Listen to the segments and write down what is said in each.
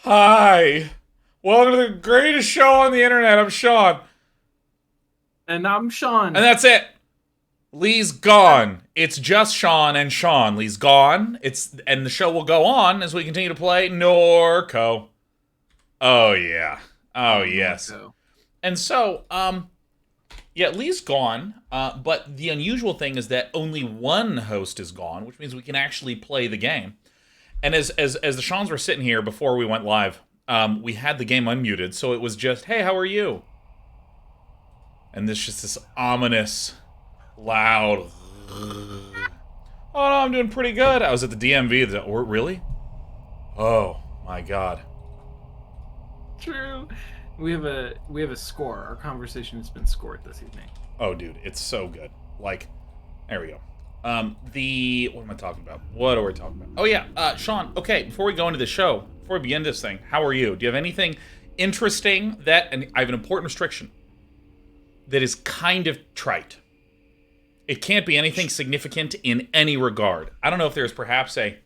Hi. Welcome to the greatest show on the internet. I'm Sean. And I'm And Sean. that's it. Lee's gone. It's just Sean and Sean. Lee's gone. And the show will go on as we continue to play Norco. Oh yeah. Oh Oh, yes. Norco. And so, yeah, Lee's gone. But the unusual thing is that only one host is gone, which means we can actually play the game. And as the Seans were sitting here before we went live, we had the game unmuted, so it was just, "Hey, how are you?" And this ominous, loud. Oh no, I'm doing pretty good. I was at the DMV. Really? Oh my god. True. We have a score. Our conversation has been scored this evening. Oh dude, it's so good. Like, there we go. The what am I talking about? What are we talking about? Oh yeah, Sean. Okay, before we go into the show, before we begin this thing, how are you? Do you have anything interesting that? And I have an important restriction that is kind of trite. It can't be anything significant in any regard. I don't know if there's perhaps a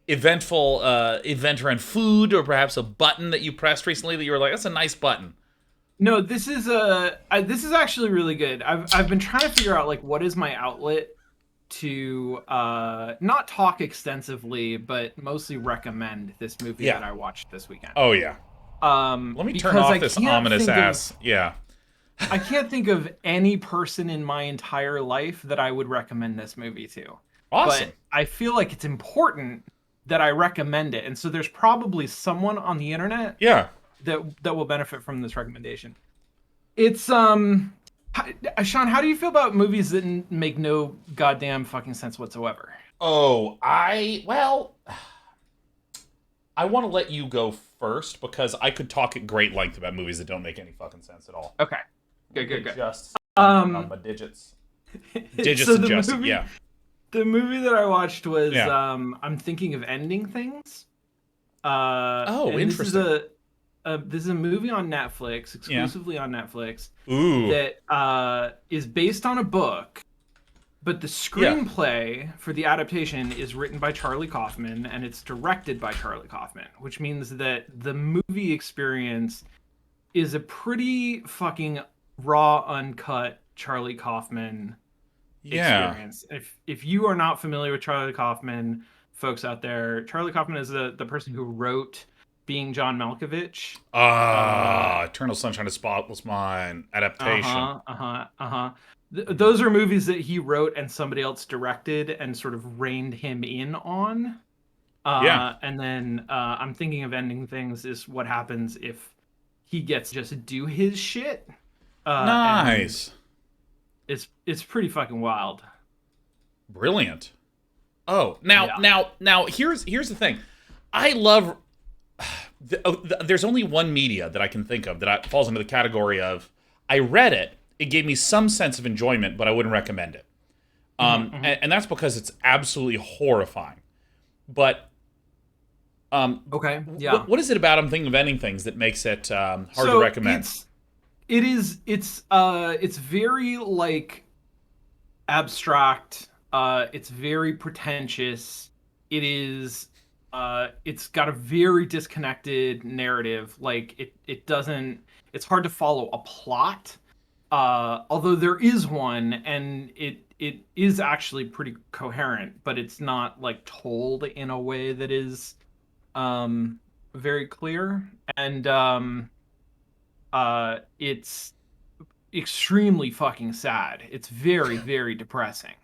eventful event around food, or perhaps a button that you pressed recently that you were like, "That's a nice button." No, this is actually really good. I've been trying to figure out like what is my outlet to not talk extensively, but mostly recommend this movie Yeah. that I watched this weekend. Oh yeah. Let me turn Because off this ominous ass. Yeah. I can't think of any person in my entire life that I would recommend this movie to. Awesome. But I feel like it's important that I recommend it. And so there's probably someone on the internet Yeah. that will benefit from this recommendation. It's Sean, how do you feel about movies that make no goddamn fucking sense whatsoever? Oh, I want to let you go first because I could talk at great length about movies that don't make any fucking sense at all. Okay. Good. Just on Um my digits. Digits so the adjusted, movie yeah. the movie that I watched was Yeah. I'm thinking of ending things. Oh, And interesting. this is a movie on Netflix, Yeah. exclusively on Netflix, Ooh. that is based on a book, but the Yeah. screenplay for the adaptation is written by Charlie Kaufman and it's directed by Charlie Kaufman, which means that the movie experience is a pretty fucking raw, uncut Charlie Kaufman Yeah. experience. If you are not familiar with Charlie Kaufman, folks out there, Charlie Kaufman is the person who wrote Being John Malkovich. Eternal Sunshine of Spotless Mind adaptation. Those are movies that he wrote and somebody else directed and sort of reined him in on. Yeah. And then I'm thinking of ending things is what happens if he gets to just do his shit. And Nice. it's pretty fucking wild. Brilliant. Oh, now, Yeah. now, now. Here's the thing. I love. There's only one media that I can think of that falls into the category of I read it. It gave me some sense of enjoyment, but I wouldn't recommend it. And that's because it's absolutely horrifying. But Okay. Yeah. what is it about I'm thinking of ending things that makes it hard to So recommend? it's very like abstract. It's very pretentious. It's got a very disconnected narrative. Like it doesn't. It's hard to follow a plot. Although there is one, and it is actually pretty coherent, but it's not like told in a way that is very clear. And it's extremely fucking sad. It's very, very depressing.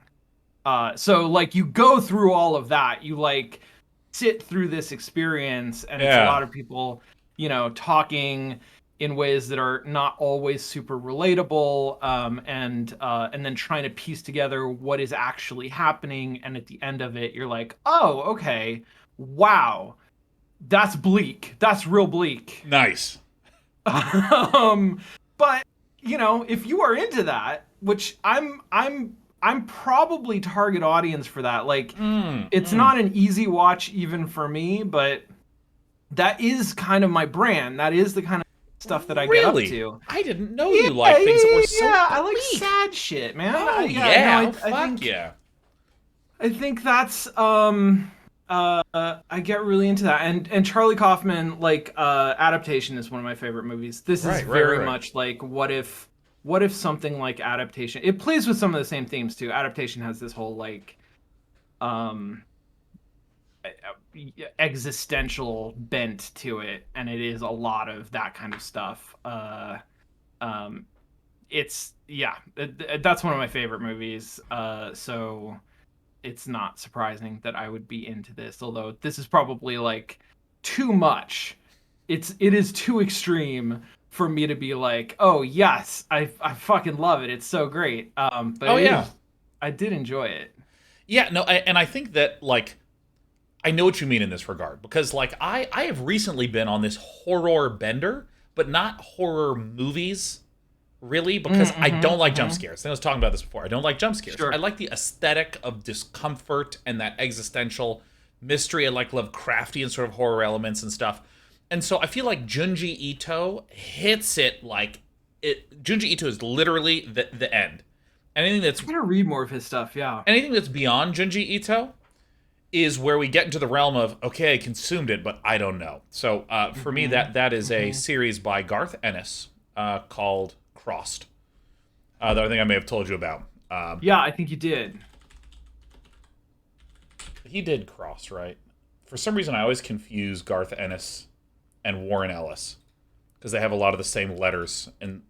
So like you go through all of that, you like sit through this experience, and it's a Yeah. lot of people, talking in ways that are not always super relatable, and then trying to piece together what is actually happening, and at the end of it, you're like, oh, okay, wow, that's bleak. That's real bleak. Nice. But if you are into that, which I'm probably target audience for that. Like, Mm, it's mm. not an easy watch even for me, but that is kind of my brand. That is the kind of stuff that I get up Really? to. I didn't know Yeah, you yeah, liked things that were so yeah. I like bleak. sad shit, man. Oh Yeah, no, yeah. Oh I fuck think yeah. I think that's I get really into that, and Charlie Kaufman, like, Adaptation is one of my favorite movies. This is very much like what if something like Adaptation, it plays with some of the same themes too. Adaptation has this whole like um existential bent to it, and it is a lot of that kind of stuff. Um it's yeah, that's one of my favorite movies. So it's not surprising that I would be into this, although this is probably like too much. It is too extreme for me to be like, oh yes, I fucking love it. It's so great. But Oh yeah, I did enjoy it. yeah. No, and I think that like I know what you mean in this regard because like I have recently been on this horror bender, but not horror movies really because I don't like jump scares. I was talking about this before. I don't like jump scares. Sure. I like the aesthetic of discomfort and that existential mystery. I like Lovecraftian sort of horror elements and stuff. And so I feel like Junji Ito hits it like it. Junji Ito is literally the end. Anything that's I'm gonna read more of his stuff. Yeah. anything that's beyond Junji Ito is where we get into the realm of okay, I consumed it, but I don't know. So for me, that is a series by Garth Ennis called Crossed. That I think I may have told you about. Yeah, I think you did. He did Cross, right? For some reason, I always confuse Garth Ennis and Warren Ellis because they have a lot of the same letters and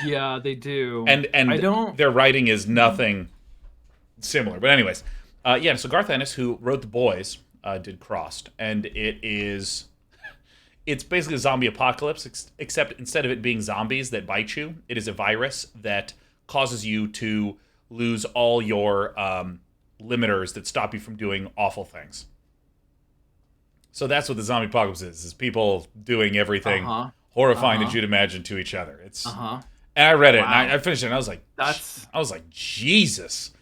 Yeah, they do. and I don't. their writing is nothing similar. But anyways, yeah. So Garth Ennis, who wrote The Boys, did Crossed, and it's basically a zombie apocalypse, except instead of it being zombies that bite you, it is a virus that causes you to lose all your limiters that stop you from doing awful things. So that's what the zombie apocalypse is people doing everything horrifying that you'd imagine to each other. It's and I read it, and I finished it, and I was like, Jesus.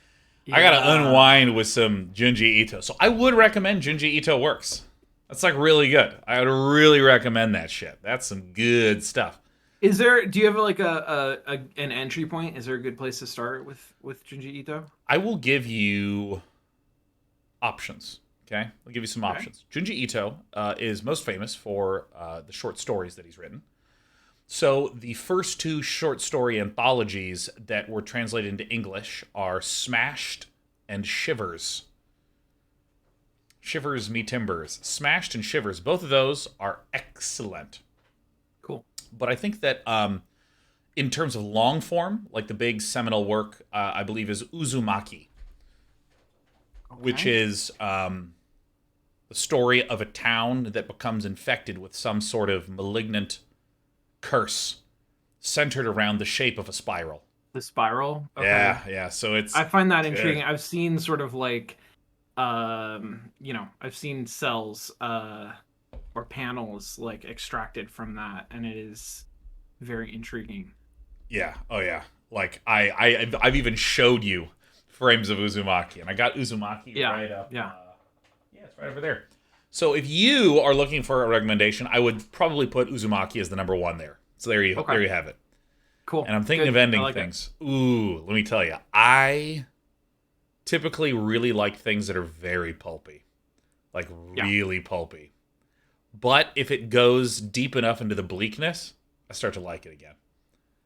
Yeah. I gotta unwind with some Junji Ito. So I would recommend Junji Ito works. That's like really good. I would really recommend that shit. That's some good stuff. Do you have like an entry point? Is there a good place to start with Junji Ito? I will give you options. Okay, I'll give you some options. Junji Ito is most famous for the short stories that he's written. So the first two short story anthologies that were translated into English are Smashed and Shivers. Shivers Me Timbers. Smashed and Shivers. Both of those are excellent. Cool. But I think that in terms of long form, like the big seminal work, I believe is Uzumaki. Which is the story of a town that becomes infected with some sort of malignant curse centered around the shape of a spiral. The spiral? Okay. Yeah. So I find that intriguing. I've seen sort of like, I've seen cells or panels like extracted from that, and it is very intriguing. Yeah. Oh yeah. Like I've even showed you frames of Uzumaki, and I got Uzumaki right up. Yeah. It's right over there. So if you are looking for a recommendation, I would probably put Uzumaki as the number one there. So there you have it. Cool. And I'm thinking of ending things. Ooh, let me tell you, I typically really like things that are very pulpy, like really pulpy. But if it goes deep enough into the bleakness, I start to like it again.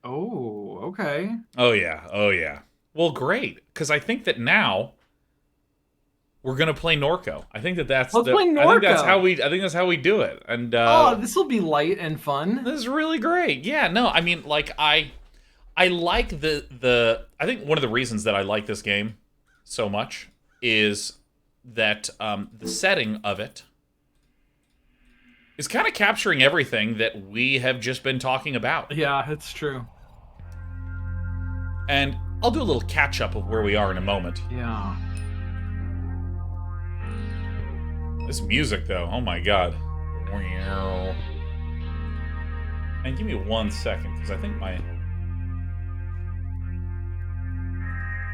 Oh, okay. Oh yeah. Well, great, because I think that now we're gonna play Norco. I think that's play Norco. I think that's how we do it. And this will be light and fun. This is really great. Yeah, no, I mean, like I like the I think one of the reasons that I like this game so much is that the setting of it is kind of capturing everything that we have just been talking about. Yeah, it's true. And I'll do a little catch-up of where we are in a moment. Yeah. This music, though, oh my god. And give me 1 second, because I think my...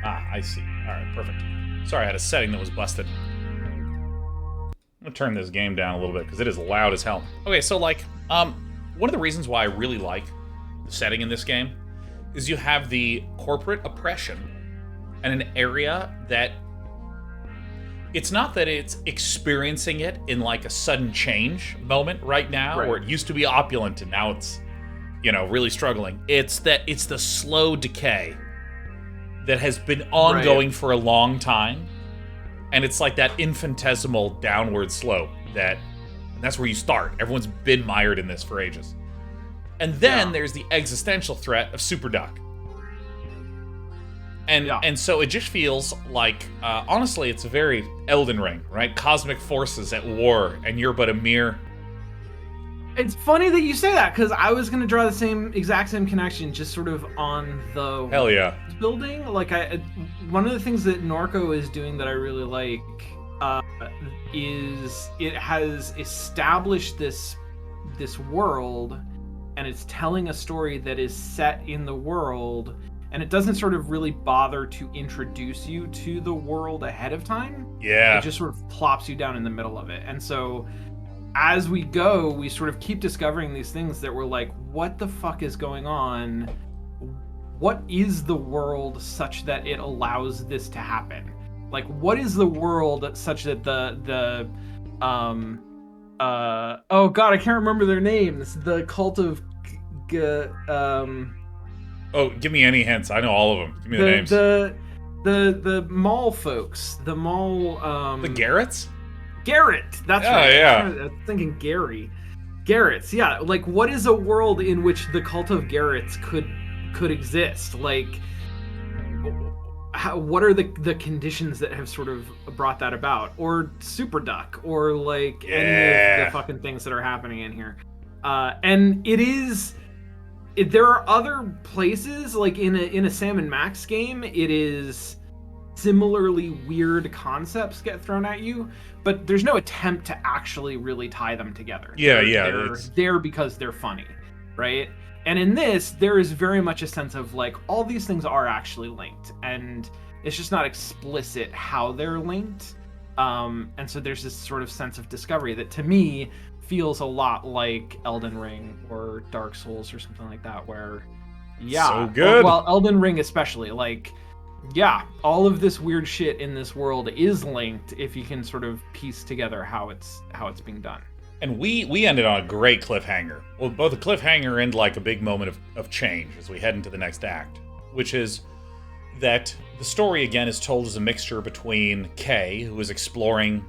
I see. Alright, perfect. Sorry, I had a setting that was busted. I'm gonna turn this game down a little bit, because it is loud as hell. Okay, so, like, one of the reasons why I really like the setting in this game is you have the corporate oppression and an area that it's not that it's experiencing it in like a sudden change moment right now, Right. where it used to be opulent and now it's, really struggling. It's that it's the slow decay that has been ongoing for a long time. And it's like that infinitesimal downward slope and that's where you start. Everyone's been mired in this for ages. And then there's the existential threat of Super Duck. And so it just feels like, honestly, it's a very Elden Ring, right? Cosmic forces at war, and you're but a mere... It's funny that you say that, because I was going to draw the exact same connection, just sort of on the Hell yeah. building. Like, one of the things that Norco is doing that I really like is it has established this world, and it's telling a story that is set in the world, and it doesn't sort of really bother to introduce you to the world ahead of time. Yeah. It just sort of plops you down in the middle of it. And so as we go, we sort of keep discovering these things that we're like, what the fuck is going on? What is the world such that it allows this to happen? Like, what is the world such that oh god, I can't remember their names. The cult of Oh, give me any hints. I know all of them. Give me the names. The mall folks. The mall The Garretts? Garrett. That's right. Yeah. I was thinking Gary. Garretts, yeah. Like, what is a world in which the cult of Garretts could exist? Like, what are the conditions that have sort of brought that about? Or Super Duck, or like any of the fucking things that are happening in here. And there are other places, like in a Sam and Max game, it is similarly weird concepts get thrown at you, but there's no attempt to actually really tie them together. They're there because they're funny, right? And in this, there is very much a sense of like, all these things are actually linked, and it's just not explicit how they're linked. And so there's this sort of sense of discovery that, to me, feels a lot like Elden Ring or Dark Souls or something like that, where so good. Well, Elden Ring especially, like, yeah, all of this weird shit in this world is linked if you can sort of piece together how it's being done. And we ended on a great cliffhanger. Well, both a cliffhanger and like a big moment of change as we head into the next act, which is that the story again is told as a mixture between Kay, who is exploring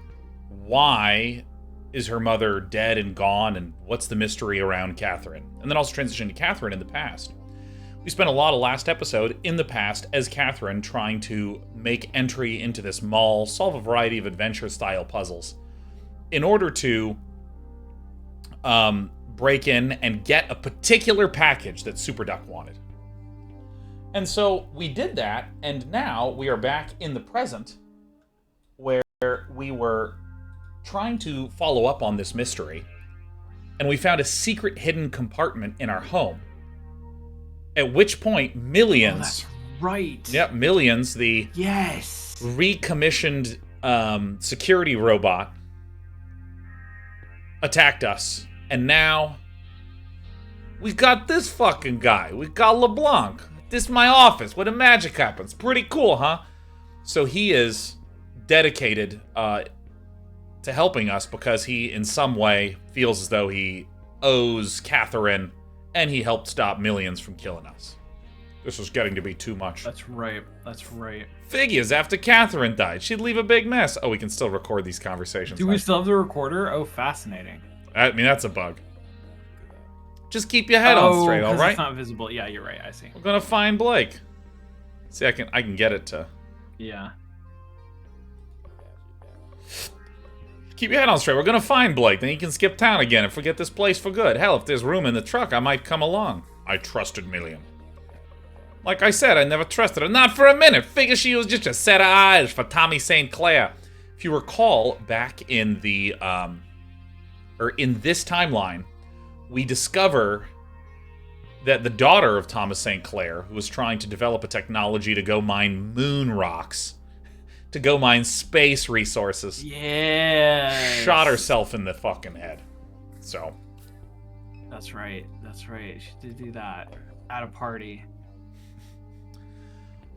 why is her mother dead and gone, and what's the mystery around Catherine? And then also transition to Catherine in the past. We spent a lot of last episode in the past as Catherine trying to make entry into this mall, solve a variety of adventure-style puzzles, in order to break in and get a particular package that Super Duck wanted. And so we did that, and now we are back in the present, where we were trying to follow up on this mystery, and we found a secret hidden compartment in our home. At which point, Millions... Oh, that's right. Yep, Millions, the recommissioned security robot, attacked us. And now, we've got this fucking guy. We've got LeBlanc. This is my office where the magic happens. Pretty cool, huh? So he is dedicated to helping us because he, in some way, feels as though he owes Catherine, and he helped stop Millions from killing us. This was getting to be too much. That's right. Figures, after Catherine died, she'd leave a big mess. Oh, we can still record these conversations. Do we still have the recorder? Oh, fascinating. I mean, that's a bug. Just keep your head on straight, all right? It's not visible. Yeah, you're right. I see. We're gonna find Blake. See, I can get it to... Yeah. Keep your head on straight. We're gonna find Blake. Then you can skip town again and forget this place for good. Hell, if there's room in the truck, I might come along. I trusted Million. Like I said, I never trusted her. Not for a minute. Figure she was just a set of eyes for Tommy St. Clair. If you recall, back in the, or in this timeline, we discover that the daughter of Thomas St. Clair, who was trying to develop a technology to go mine moon rocks, to go mine space resources, shot herself in the fucking head. So. That's right. She did do that at a party.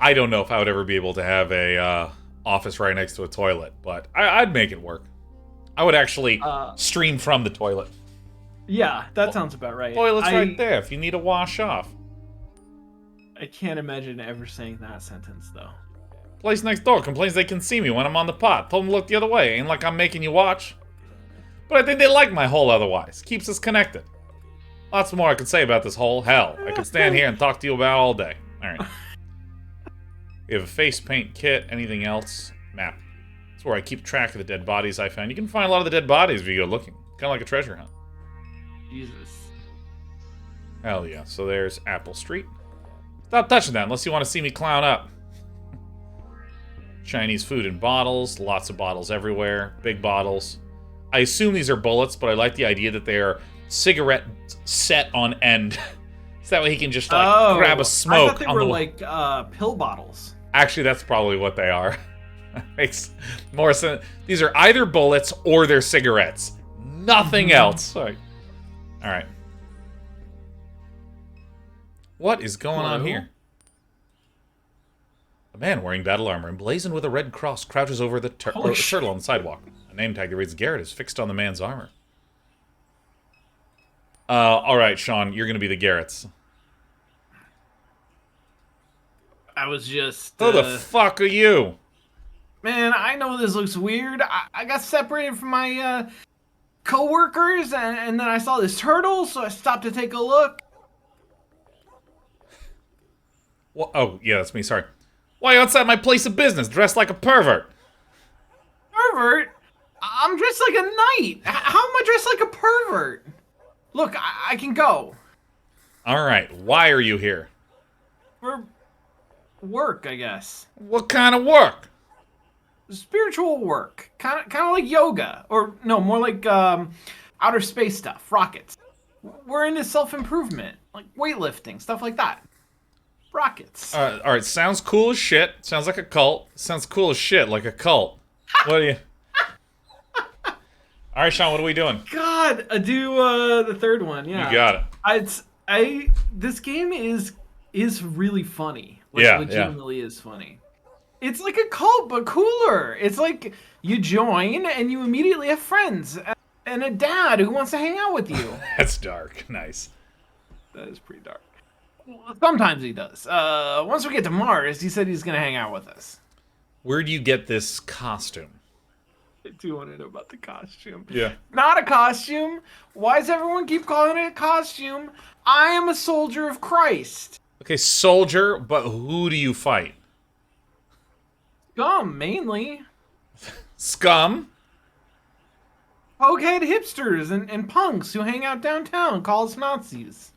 I don't know if I would ever be able to have a office right next to a toilet, but I'd make it work. I would actually stream from the toilet. Yeah, that sounds about right. Toilet's right there if you need to wash off. I can't imagine ever saying that sentence, though. Place next door complains they can see me when I'm on the pot. Told them to look the other way. Ain't like I'm making you watch. But I think they like my hole otherwise. Keeps us connected. Lots more I could say about this hole. Hell, I could stand here and talk to you about all day. Alright. We have a face paint kit. Anything else? Map. That's where I keep track of the dead bodies I found. You can find a lot of the dead bodies if you go looking. Kind of like a treasure hunt. Jesus. Hell yeah. So there's Apple Street. Stop touching that unless you want to see me clown up. Chinese food in bottles. Lots of bottles everywhere. Big bottles. I assume these are bullets, but I like the idea that they are cigarettes set on end. So that way he can just, like, grab a smoke. I thought they were, like, pill bottles. Actually, that's probably what they are. Makes more sense. These are either bullets or they're cigarettes. Nothing else. Sorry. Alright. What is going on here? A man wearing battle armor emblazoned with a red cross crouches over the turtle on the sidewalk. A name tag that reads Garrett is fixed on the man's armor. Alright, Sean, you're gonna be the Garretts. I was just... Who the fuck are you? Man, I know this looks weird. I got separated from my, co-workers, and then I saw this turtle, so I stopped to take a look. Well, oh, yeah, that's me, sorry. Why are you outside my place of business, dressed like a pervert? Pervert? I'm dressed like a knight. How am I dressed like a pervert? Look, I can go. Alright, why are you here? For work, I guess. What kind of work? Spiritual work. Kind of like yoga. Or, no, more like, outer space stuff. Rockets. We're into self-improvement. Like weightlifting, stuff like that. Rockets. Alright, sounds cool as shit. Sounds like a cult. Sounds cool as shit, like a cult. What are you... Alright, Sean, what are we doing? God, do the third one, yeah. You got it. This game is really funny. Like, yeah, legitimately is funny. It's like a cult, but cooler. It's like you join and you immediately have friends and a dad who wants to hang out with you. That's dark. Nice. That is pretty dark. Sometimes he does. Once we get to Mars, he said he's going to hang out with us. Where do you get this costume? I do want to know about the costume. Yeah. Not a costume. Why does everyone keep calling it a costume? I am a soldier of Christ. Okay, soldier, but who do you fight? Scum, mainly. Scum? Pokehead hipsters and punks who hang out downtown, call us Nazis.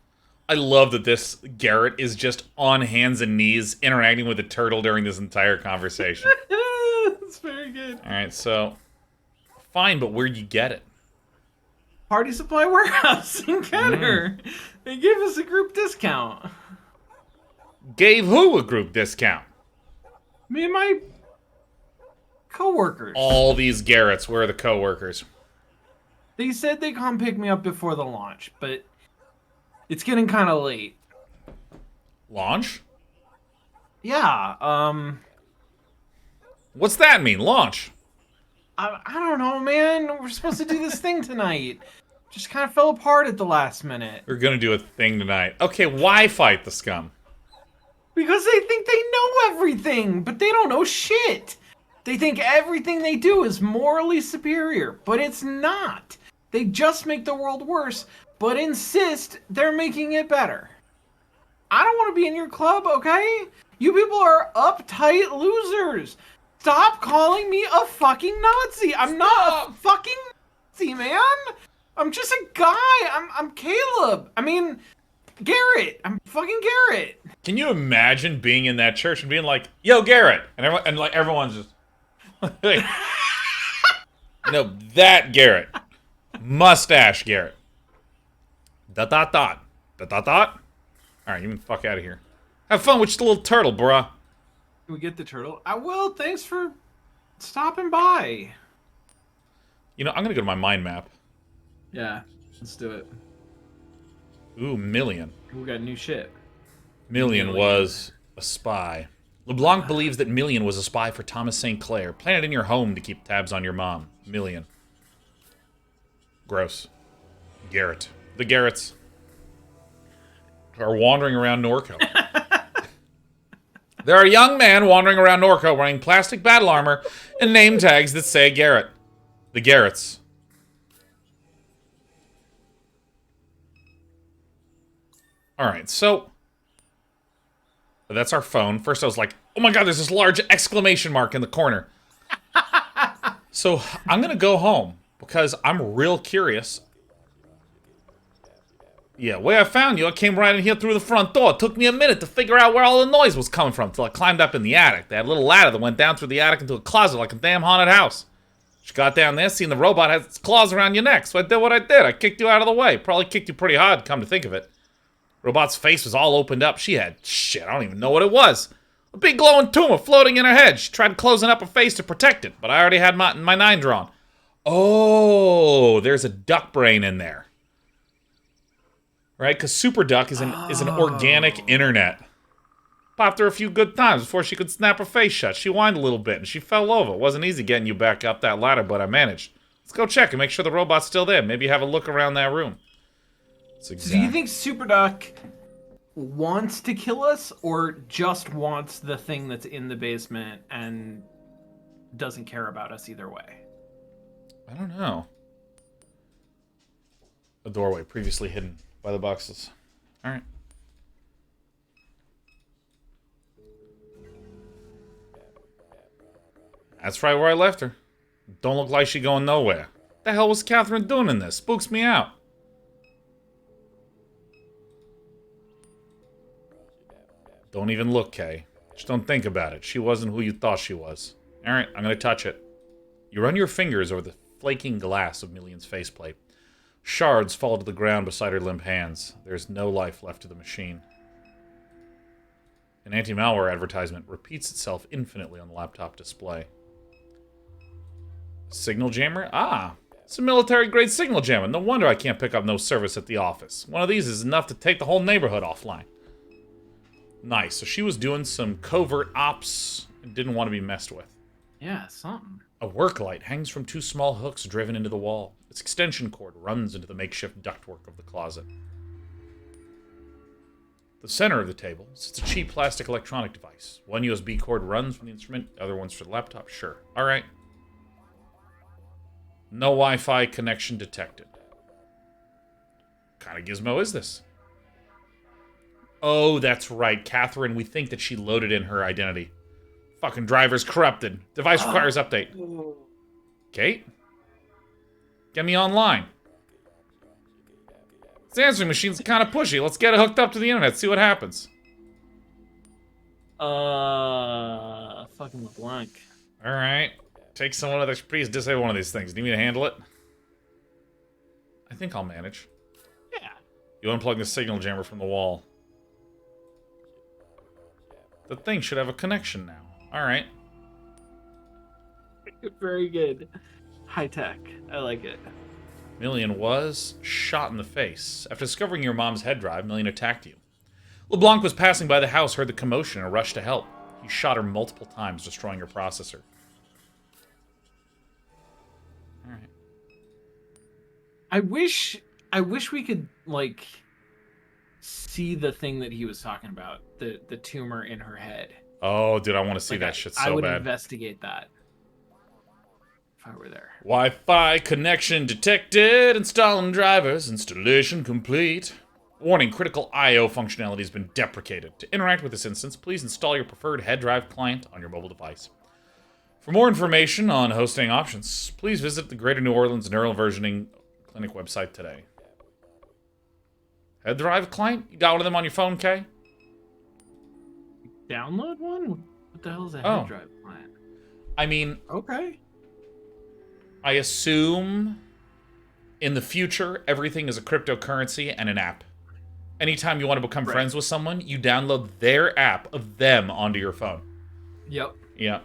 I love that this Garrett is just on hands and knees interacting with the turtle during this entire conversation. That's very good. Alright, so... Fine, but where'd you get it? Party Supply Warehouse in Kenner. They gave us a group discount. Gave who a group discount? Me and my co-workers. All these Garretts, where are the co-workers? They said they'd come pick me up before the launch, but it's getting kind of late. Launch? Yeah, What's that mean, launch? I don't know, man. We're supposed to do this thing tonight. Just kind of fell apart at the last minute. We're gonna do a thing tonight. Okay, why fight the scum? Because they think they know everything, but they don't know shit. They think everything they do is morally superior, but it's not. They just make the world worse, but insist they're making it better. I don't want to be in your club, okay? You people are uptight losers. Stop calling me a fucking Nazi. I'm not a fucking Nazi, man. I'm just a guy. I'm Caleb. I mean, Garrett. I'm fucking Garrett. Can you imagine being in that church and being like, "Yo, Garrett," and everyone's just, like, no, that Garrett, mustache Garrett. Dot dot dot dot dot dot. All right, you can fuck out of here. Have fun with just a little turtle, bruh. Can we get the turtle? I will. Thanks for stopping by. You know, I'm gonna go to my mind map. Yeah, let's do it. Ooh, Million. We got new shit. Million was a spy. LeBlanc believes that Million was a spy for Thomas St. Clair, planted in your home to keep tabs on your mom. Million. Gross. Garrett. The Garretts are wandering around Norco. There are a young man wandering around Norco wearing plastic battle armor and name tags that say Garrett. The Garretts. Alright, so... that's our phone. First I was like, oh my god, there's this large exclamation mark in the corner. So, I'm gonna go home, because I'm real curious. Yeah, way I found you, I came right in here through the front door. It took me a minute to figure out where all the noise was coming from, till I climbed up in the attic. They had a little ladder that went down through the attic into a closet like a damn haunted house. She got down there, seen the robot has its claws around your neck, so I did what I did. I kicked you out of the way. Probably kicked you pretty hard, come to think of it. Robot's face was all opened up. She had, shit, I don't even know what it was. A big glowing tumor floating in her head. She tried closing up her face to protect it, but I already had my 9 drawn. Oh, there's a duck brain in there. Right? Because Super Duck is an organic internet. Popped her a few good times before she could snap her face shut. She whined a little bit and she fell over. It wasn't easy getting you back up that ladder, but I managed. Let's go check and make sure the robot's still there. Maybe have a look around that room. So do you think Super Duck wants to kill us, or just wants the thing that's in the basement and doesn't care about us either way? I don't know. A doorway previously hidden by the boxes. Alright. That's right where I left her. Don't look like she going nowhere. What the hell was Catherine doing in this? Spooks me out. Don't even look, Kay. Just don't think about it. She wasn't who you thought she was. Alright, I'm gonna touch it. You run your fingers over the flaking glass of Million's faceplate. Shards fall to the ground beside her limp hands. There's no life left to the machine. An anti-malware advertisement repeats itself infinitely on the laptop display. Signal jammer? Ah, it's a military-grade signal jammer. No wonder I can't pick up no service at the office. One of these is enough to take the whole neighborhood offline. Nice. So she was doing some covert ops and didn't want to be messed with. Yeah, something. A work light hangs from 2 small hooks driven into the wall. Its extension cord runs into the makeshift ductwork of the closet. The center of the table sits a cheap plastic electronic device. One USB cord runs from the instrument, the other one's for the laptop. Sure. Alright. No Wi-Fi connection detected. What kind of gizmo is this? Oh, that's right. Catherine, we think that she loaded in her identity. Fucking driver's corrupted. Device requires update. Kate? Get me online. This answering machine's kind of pushy. Let's get it hooked up to the internet, see what happens. Fucking LeBlanc. Alright. Take someone with expertise, disable one of these things. Need me to handle it? I think I'll manage. Yeah. You unplug the signal jammer from the wall. The thing should have a connection now. Alright. Very good. High tech. I like it. Million was shot in the face. After discovering your mom's head drive, Million attacked you. LeBlanc was passing by the house, heard the commotion, and rushed to help. He shot her multiple times, destroying her processor. Alright. I wish we could, like, see the thing that he was talking about. The tumor in her head. Oh, dude, I want to see that shit so bad. I would investigate that if I were there. Wi-Fi connection detected. Installing drivers. Installation complete. Warning, critical I/O functionality has been deprecated. To interact with this instance, please install your preferred head drive client on your mobile device. For more information on hosting options, please visit the Greater New Orleans Neural Versioning Clinic website today. Head drive client? You got one of them on your phone, Kay? Download one? What the hell is a head drive client? I mean... Okay. I assume in the future, everything is a cryptocurrency and an app. Anytime you want to become friends with someone, you download their app of them onto your phone. Yep. Yeah.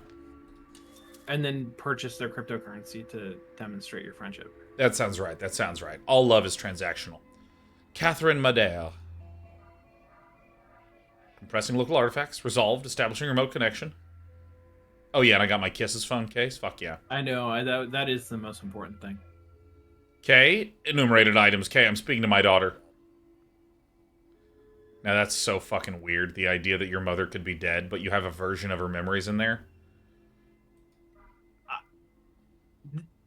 And then purchase their cryptocurrency to demonstrate your friendship. That sounds right. That sounds right. All love is transactional. Catherine Madea. Compressing local artifacts. Resolved. Establishing remote connection. Oh, yeah, and I got my Kisses phone case. Fuck yeah. I know. That is the most important thing. Okay. Enumerated items. Okay, I'm speaking to my daughter. Now, that's so fucking weird. The idea that your mother could be dead, but you have a version of her memories in there.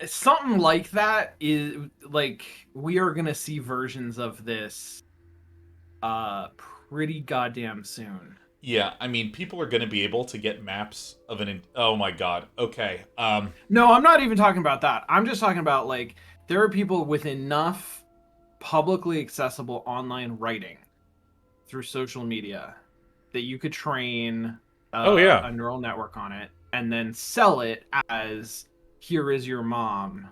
Something like that is, like, we are going to see versions of this pretty goddamn soon. Yeah, I mean, people are going to be able to get maps of an... Oh my god. Okay. No, I'm not even talking about that. I'm just talking about, like, there are people with enough publicly accessible online writing through social media that you could train a neural network on it and then sell it as, here is your mom,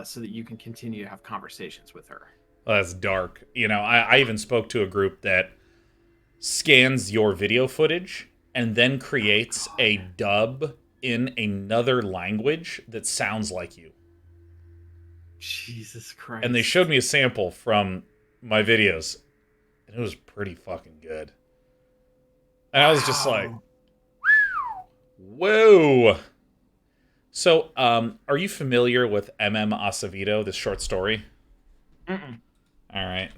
so that you can continue to have conversations with her. Well, that's dark. You know, I even spoke to a group that scans your video footage and then creates a dub in another language that sounds like you. Jesus Christ. And they showed me a sample from my videos, and it was pretty fucking good. And I was just like, whoa. So, are you familiar with Acevedo, this short story? Mm-mm. All right.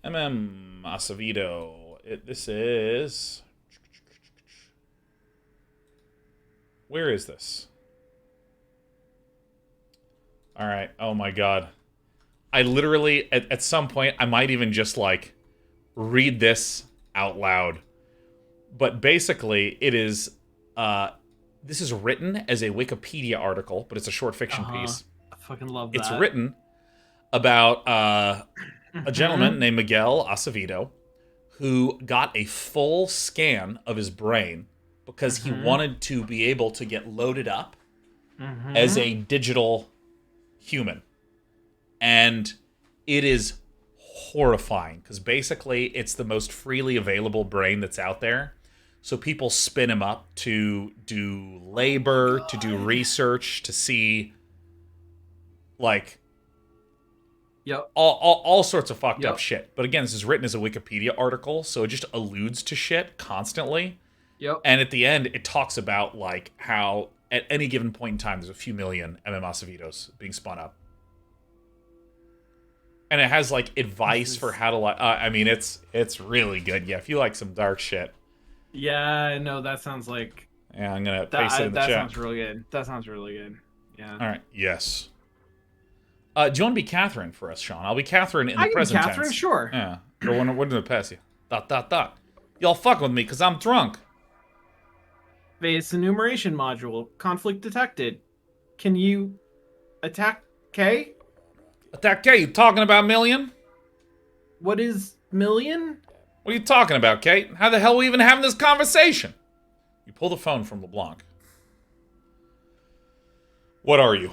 Acevedo. This is... Where is this? All right. Oh my god. I literally, at some point, I might even just, like, read this out loud. But basically, it is... this is written as a Wikipedia article, but it's a short fiction piece. I fucking love that. It's written about a gentleman named Miguel Acevedo who got a full scan of his brain because he wanted to be able to get loaded up as a digital human. And it is horrifying because basically it's the most freely available brain that's out there. So people spin him up to do labor, to do research, to see, like, all sorts of fucked up shit. But again, this is written as a Wikipedia article, so it just alludes to shit constantly. Yep. And at the end, it talks about, like, how at any given point in time, there's a few million Acevedos being spun up. And it has, like, advice for how to, like, I mean, it's really good. Yeah, if you like some dark shit. Yeah, no, that sounds like... Yeah, I'm going to paste it in the chat. That sounds really good. That sounds really good. Yeah. All right, yes. Do you want to be Catherine for us, Sean? I'll be Catherine in the present tense. Catherine, sure. Yeah. Or when did it pass you? ... Y'all fuck with me because I'm drunk. Base enumeration module. Conflict detected. Can you attack K? Attack K, you talking about million? What is million? What are you talking about, Kate? How the hell are we even having this conversation? You pull the phone from LeBlanc. What are you?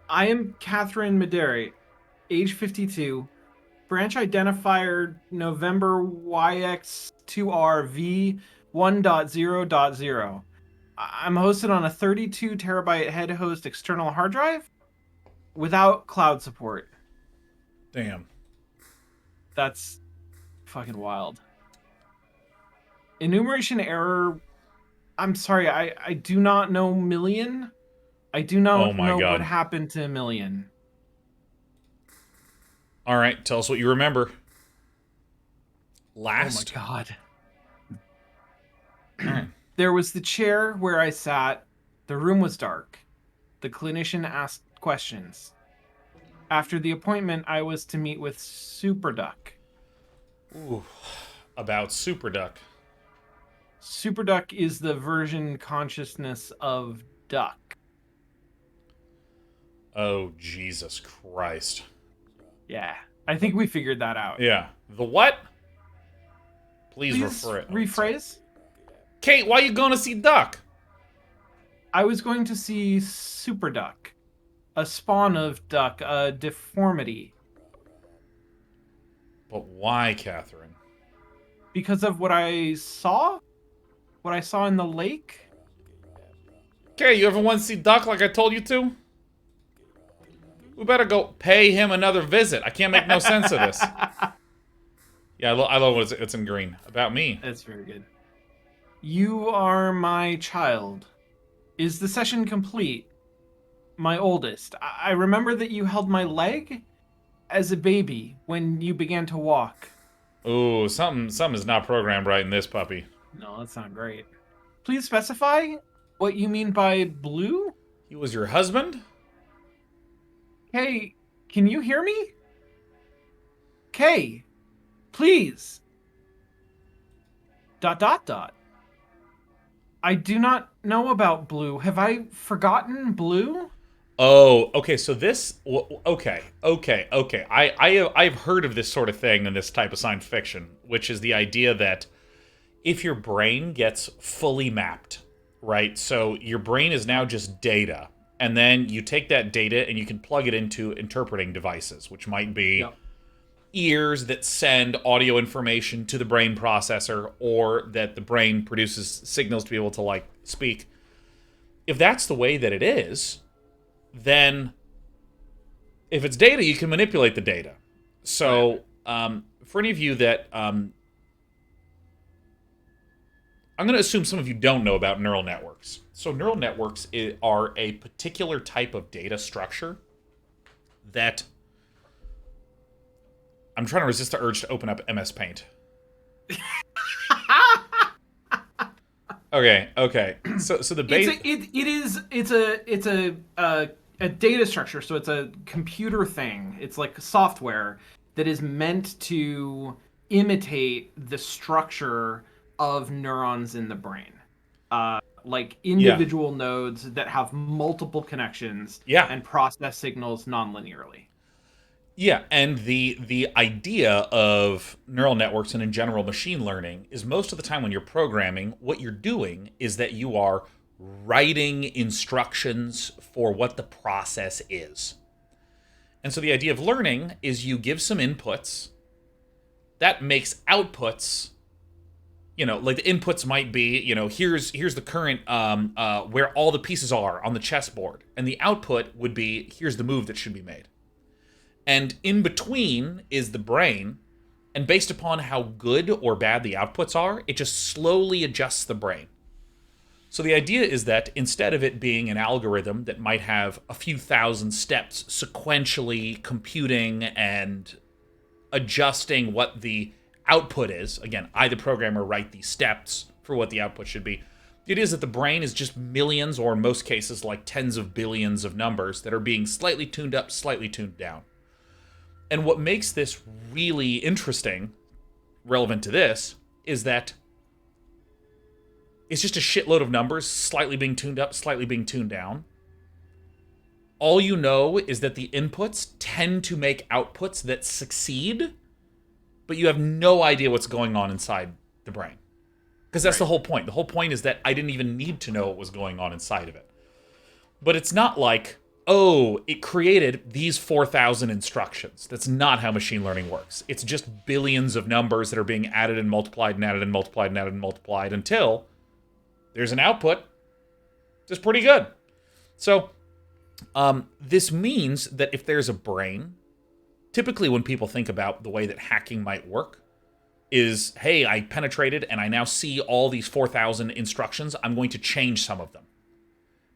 I am Catherine Maderi, age 52, branch identifier November YX2RV 1.0.0. I'm hosted on a 32 terabyte head host external hard drive without cloud support. Damn. That's fucking wild. Enumeration error. I'm sorry, I do not know million. I do not know what happened to million. All right, tell us what you remember. Last. Oh my god. There was the chair where I sat. The room was dark. The clinician asked questions. After the appointment, I was to meet with Super Duck. Ooh, about Super Duck. Super Duck is the version consciousness of Duck. Oh, Jesus Christ. Yeah, I think we figured that out. Yeah. The what? Please rephrase. Kate, why are you going to see Duck? I was going to see Super Duck. A spawn of Duck, a deformity. But why, Catherine? Because of what I saw? What I saw in the lake? Okay, you ever want to see Duck like I told you to? We better go pay him another visit. I can't make no sense of this. Yeah, I love what's in green. About me. That's very good. You are my child. Is the session complete? My oldest. I remember that you held my leg as a baby when you began to walk. Ooh, something is not programmed right in this puppy. No, that's not great. Please specify what you mean by blue? He was your husband? Kay, can you hear me? Kay, please. Dot dot dot. I do not know about blue. Have I forgotten blue? Oh, okay. So this, okay. I've heard of this sort of thing in this type of science fiction, which is the idea that if your brain gets fully mapped, right? So your brain is now just data, and then you take that data and you can plug it into interpreting devices, which might be Yep. ears that send audio information to the brain processor, or that the brain produces signals to be able to like speak. If that's the way that it is, then if it's data, you can manipulate the data. Right. So, for any of you that, I'm going to assume some of you don't know about neural networks. So, neural networks are a particular type of data structure that I'm trying to resist the urge to open up MS Paint. Okay. So the It's base. a it is it's a data structure, so it's a computer thing. It's like software that is meant to imitate the structure of neurons in the brain. Like Yeah, individual nodes that have multiple connections yeah, and process signals non-linearly. yeah. And the idea of neural networks and in general machine learning is most of the time when you're programming, what you're doing is that you are writing instructions for what the process is. And so the idea of learning is you give some inputs that makes outputs. Like the inputs might be, here's the current where all the pieces are on the chessboard, and the output would be here's the move that should be made. And in between is the brain, and based upon how good or bad the outputs are, it just slowly adjusts the brain. So the idea is that instead of it being an algorithm that might have a few thousand steps sequentially computing and adjusting what the output is, again, I, the programmer, write these steps for what the output should be. It is that the brain is just millions, or in most cases, like tens of billions of numbers that are being slightly tuned up, slightly tuned down. And what makes this really interesting, relevant to this, is that it's just a shitload of numbers, slightly being tuned up, slightly being tuned down. All you know is that the inputs tend to make outputs that succeed, but you have no idea what's going on inside the brain. Because that's the Right. whole point. The whole point is that I didn't even need to know what was going on inside of it. But it's not like, oh, it created these 4,000 instructions. That's not how machine learning works. It's just billions of numbers that are being added and multiplied and added and multiplied and added and multiplied until there's an output that's pretty good. So, this means that if there's a brain, typically when people think about the way that hacking might work, is, hey, I penetrated and I now see all these 4,000 instructions. I'm going to change some of them.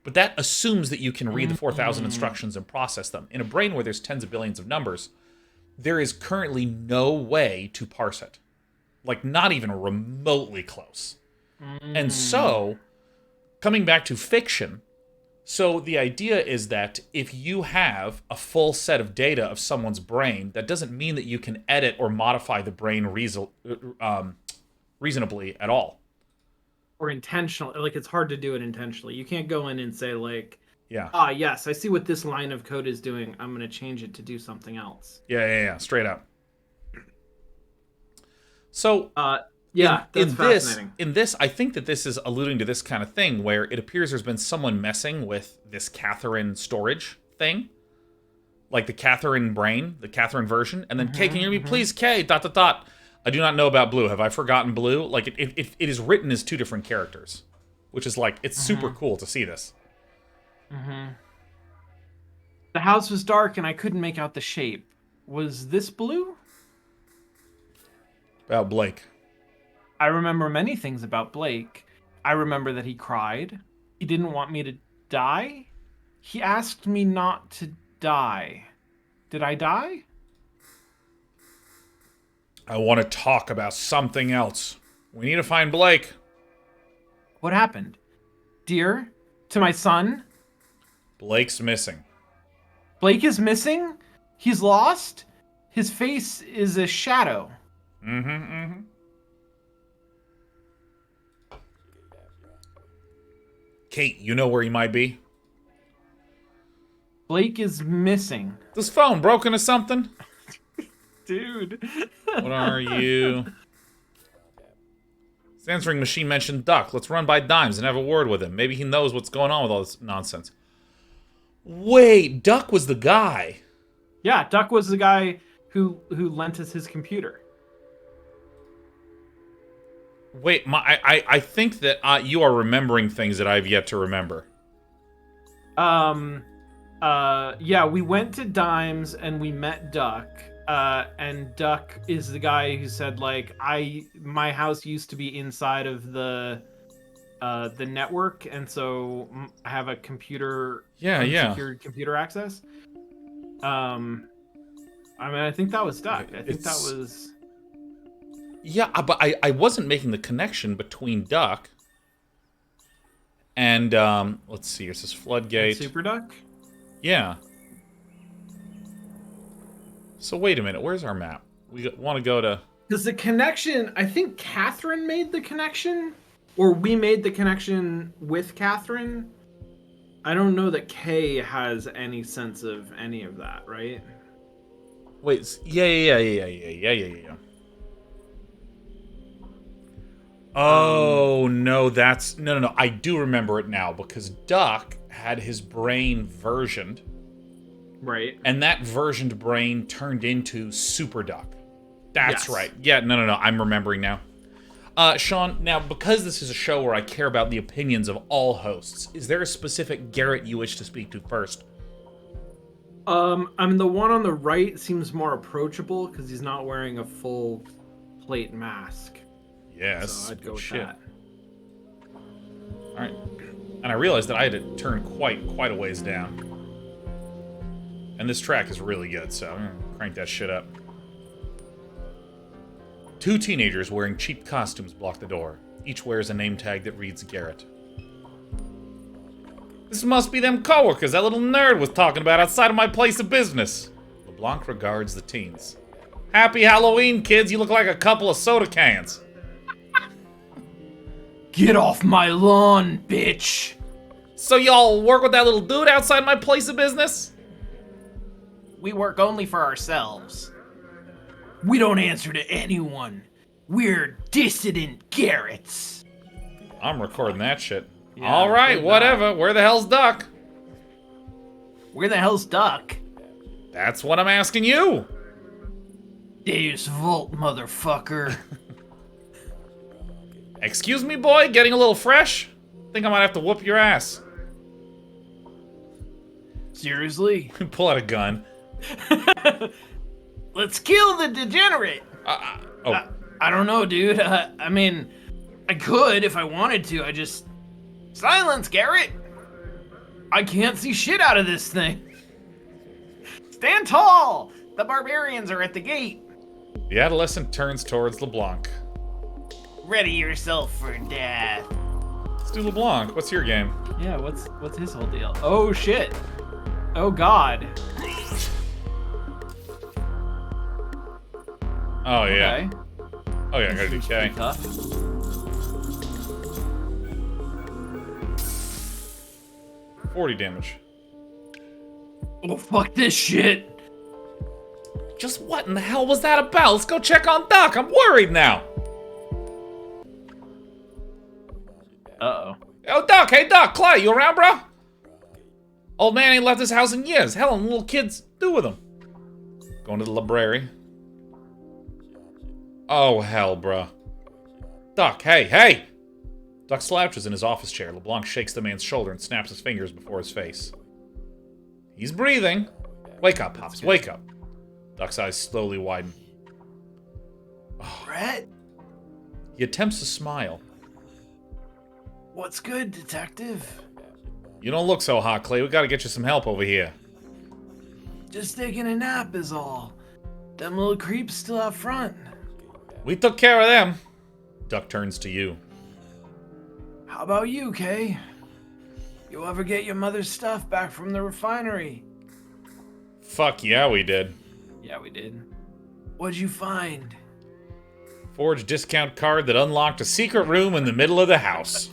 But that assumes that you can read the 4,000 Mm. instructions and process them. In a brain where there's tens of billions of numbers, there is currently no way to parse it. Like, not even remotely close. And Mm. so, coming back to fiction, so the idea is that if you have a full set of data of someone's brain, that doesn't mean that you can edit or modify the brain reasonably at all. Or intentional, like it's hard to do it intentionally. You can't go in and say like, Yeah. ah, yes, I see what this line of code is doing. I'm going to change it to do something else. Yeah. Straight up. So Uh, in yeah, that's in this fascinating. in this, I think that this is alluding to this kind of thing where it appears there's been someone messing with this Catherine storage thing, like the Catherine brain, the Catherine version, and then K, can you hear me, Mm-hmm. please? K dot dot dot. I do not know about Blue. Have I forgotten Blue? Like it is written as two different characters, which is like it's super Mm-hmm. cool to see this. Mm-hmm. The house was dark and I couldn't make out the shape. Was this blue? About Blake. I remember many things about Blake. I remember that he cried. He didn't want me to die. He asked me not to die. Did I die? I want to talk about something else. We need to find Blake. What happened? Dear, to my son? Blake's missing. Blake is missing? He's lost? His face is a shadow. Kate, you know where he might be? Blake is missing. This phone broken or something? Dude. What are you? His answering machine mentioned Duck. Let's run by Dimes and have a word with him. Maybe he knows what's going on with all this nonsense. Wait, Duck was the guy. Yeah, Duck was the guy who lent us his computer. Wait, I think that you are remembering things that I've yet to remember. Yeah, we went to Dimes and we met Duck. And Duck is the guy who said, like, my house used to be inside of the network, and so I have a computer, secured computer access. I mean, I think that was Duck. I think that was. Yeah, but I wasn't making the connection between Duck and let's see, it says Floodgate. And Super Duck? Yeah. So wait a minute, where's our map? We want to go to... Because the connection, I think Catherine made the connection, or we made the connection with Catherine. I don't know that Kay has any sense of any of that, right? Wait, yeah. Oh, no, that's... No. I do remember it now, because Duck had his brain versioned. Right. And that versioned brain turned into Super Duck. That's yes. right. Yeah, no. I'm remembering now. Sean, now, because this is a show where I care about the opinions of all hosts, is there a specific Garrett you wish to speak to first? I mean, the one on the right seems more approachable, because he's not wearing a full plate mask. Yes. So I'd go with that. Alright. And I realized that I had to turn quite a ways down. And this track is really good, so I'm gonna crank that shit up. Two teenagers wearing cheap costumes block the door. Each wears a name tag that reads Garrett. This must be them coworkers that little nerd was talking about outside of my place of business. LeBlanc regards the teens. Happy Halloween, kids. You look like a couple of soda cans. Get off my lawn, bitch. So y'all work with that little dude outside my place of business? We work only for ourselves. We don't answer to anyone. We're dissident Garretts. I'm recording that shit. Yeah, all right, whatever. Where the hell's Duck? Where the hell's Duck? That's what I'm asking you. Deus Volt, motherfucker. Excuse me, boy? Getting a little fresh? Think I might have to whoop your ass. Seriously? Pull out a gun. Let's kill the degenerate. I don't know, dude. I mean, I could if I wanted to. I just... Silence, Garrett. I can't see shit out of this thing. Stand tall. The barbarians are at the gate. The adolescent turns towards LeBlanc. Ready yourself for death. Let's do LeBlanc. What's your game? Yeah, what's his whole deal? Oh, shit. Oh, God. Oh, yeah. Okay. Oh, yeah, I gotta do K. Tough. 40 damage. Oh, fuck this shit. Just what in the hell was that about? Let's go check on Duck. I'm worried now. Uh-oh. Oh, Duck. Hey, Duck. Clay, you around, bro? Old man ain't left his house in years. Hell, and little kids do with him. Going to the library. Oh, hell, bro. Duck, hey! Duck slouches in his office chair. LeBlanc shakes the man's shoulder and snaps his fingers before his face. He's breathing. Wake up, Pops. Wake up. Duck's eyes slowly widen. Brett, He attempts to smile. what's good, detective? You don't look so hot, Clay. We gotta get you some help over here. Just taking a nap is all. Them little creeps still out front. We took care of them. Duck turns to you. How about you, Kay? You ever get your mother's stuff back from the refinery? Fuck yeah, we did. Yeah, we did. What'd you find? Forged discount card that unlocked a secret room in the middle of the house.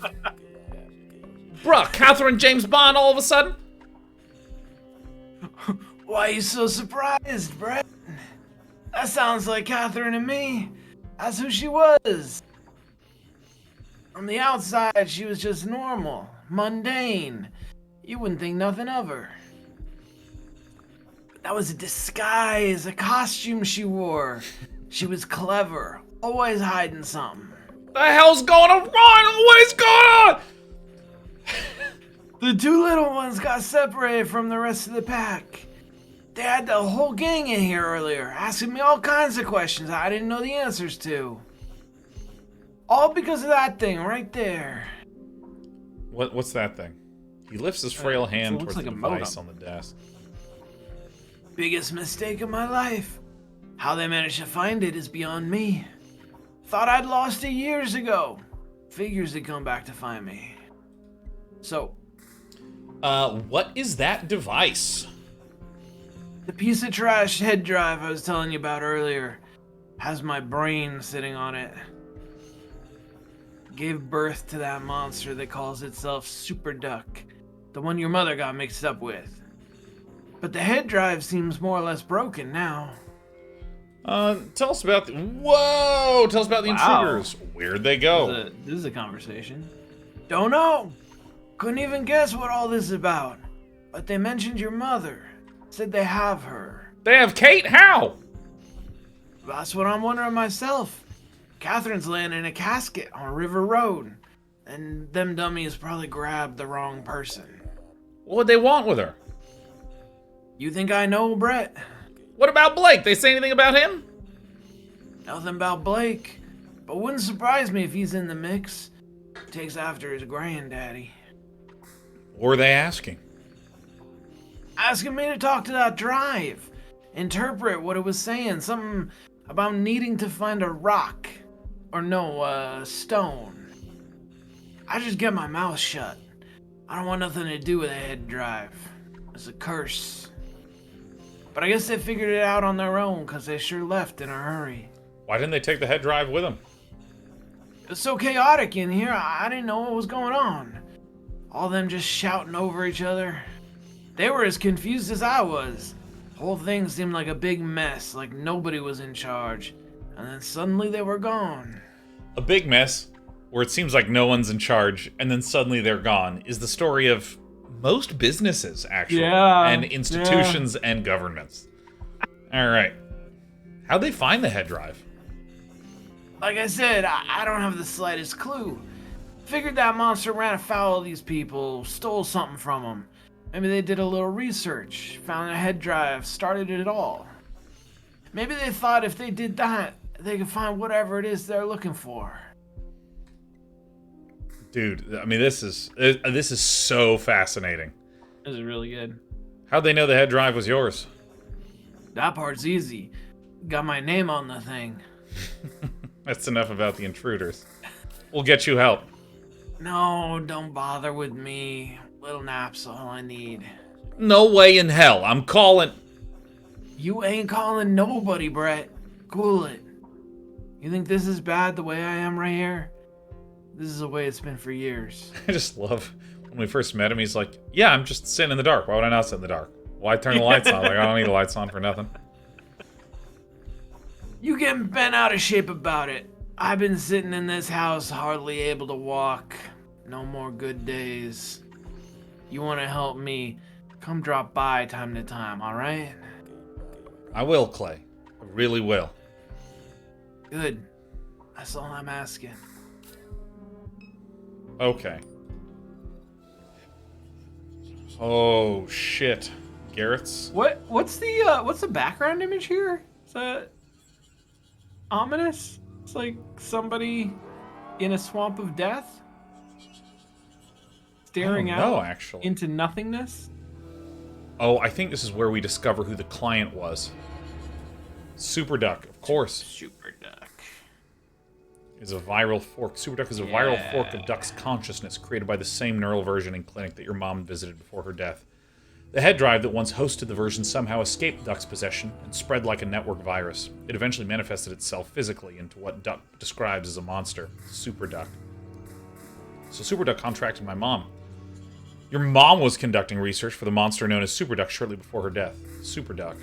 Bruh, Catherine James Bond all of a sudden? Why are you so surprised, Brett? That sounds like Catherine and me. That's who she was. From the outside, she was just normal, mundane. You wouldn't think nothing of her. But that was a disguise, a costume she wore. She was clever, always hiding something. The hell's going on? What is going on? The two little ones got separated from the rest of the pack. They had the whole gang in here earlier, asking me all kinds of questions I didn't know the answers to. All because of that thing right there. What's that thing? He lifts his frail hand it looks towards like the a modem. device on the desk. Biggest mistake of my life. How they managed to find it is beyond me. Thought I'd lost it years ago. Figures they'd come back to find me. So, What is that device? the piece of trash head drive I was telling you about earlier has my brain sitting on it. Gave birth to that monster that calls itself Super Duck, the one your mother got mixed up with. But the head drive seems more or less broken now. Tell us about the... Whoa! Tell us about the Wow. intruders. Where'd they go? This is a conversation. Don't know. Couldn't even guess what all this is about. But they mentioned your mother. Said they have her. They have Kate? How? That's what I'm wondering myself. Catherine's laying in a casket on River Road. And them dummies probably grabbed the wrong person. What would they want with her? You think I know, Brett? What about Blake? They say anything about him? Nothing about Blake. But wouldn't surprise me if he's in the mix. Takes after his granddaddy. What were they asking? Asking me to talk to that drive. Interpret what it was saying. Something about needing to find a rock. Or no, a stone. I just get my mouth shut. I don't want nothing to do with a head drive. It's a curse. But I guess they figured it out on their own, because they sure left in a hurry. Why didn't they take the head drive with them? It was so chaotic in here, I didn't know what was going on. All them just shouting over each other. They were as confused as I was. Whole thing seemed like a big mess, like nobody was in charge. And then suddenly they were gone. A big mess, where it seems like no one's in charge, and then suddenly they're gone, is the story of most businesses, actually. Yeah, and institutions and governments. Alright. How'd they find the head drive? Like I said, I don't have the slightest clue. Figured that monster ran afoul of these people, stole something from them. Maybe they did a little research, found a head drive, started it all. Maybe they thought if they did that, they could find whatever it is they're looking for. Dude, I mean, this is so fascinating. This is really good. How'd they know the head drive was yours? That part's easy. Got my name on the thing. That's enough about the intruders. We'll get you help. No, don't bother with me. Little nap's all I need. No way in hell. I'm calling... You ain't calling nobody, Brett. Cool it. You think this is bad the way I am right here? This is the way it's been for years. I just love when we first met him, he's like, yeah, I'm just sitting in the dark. Why would I not sit in the dark? Why turn the lights on? Like, I don't need the lights on for nothing. You getting bent out of shape about it. I've been sitting in this house hardly able to walk. No more good days. You want to help me? Come drop by time to time, alright? I will, Clay. I really will. Good. That's all I'm asking. Okay. Oh, shit. Garrett's? What's the background image here? Is that ominous? It's like somebody in a swamp of death, staring I don't know, out actually. into nothingness. Oh, I think this is where we discover who the client was. Super Duck, of course. Super Duck Is a viral fork. Super Duck is a viral fork of Duck's consciousness created by the same neural version and clinic that your mom visited before her death. The head drive that once hosted the version somehow escaped Duck's possession and spread like a network virus. It eventually manifested itself physically into what Duck describes as a monster, Super Duck. So Super Duck contracted my mom. Your mom was conducting research for the monster known as Super Duck shortly before her death. Super Duck.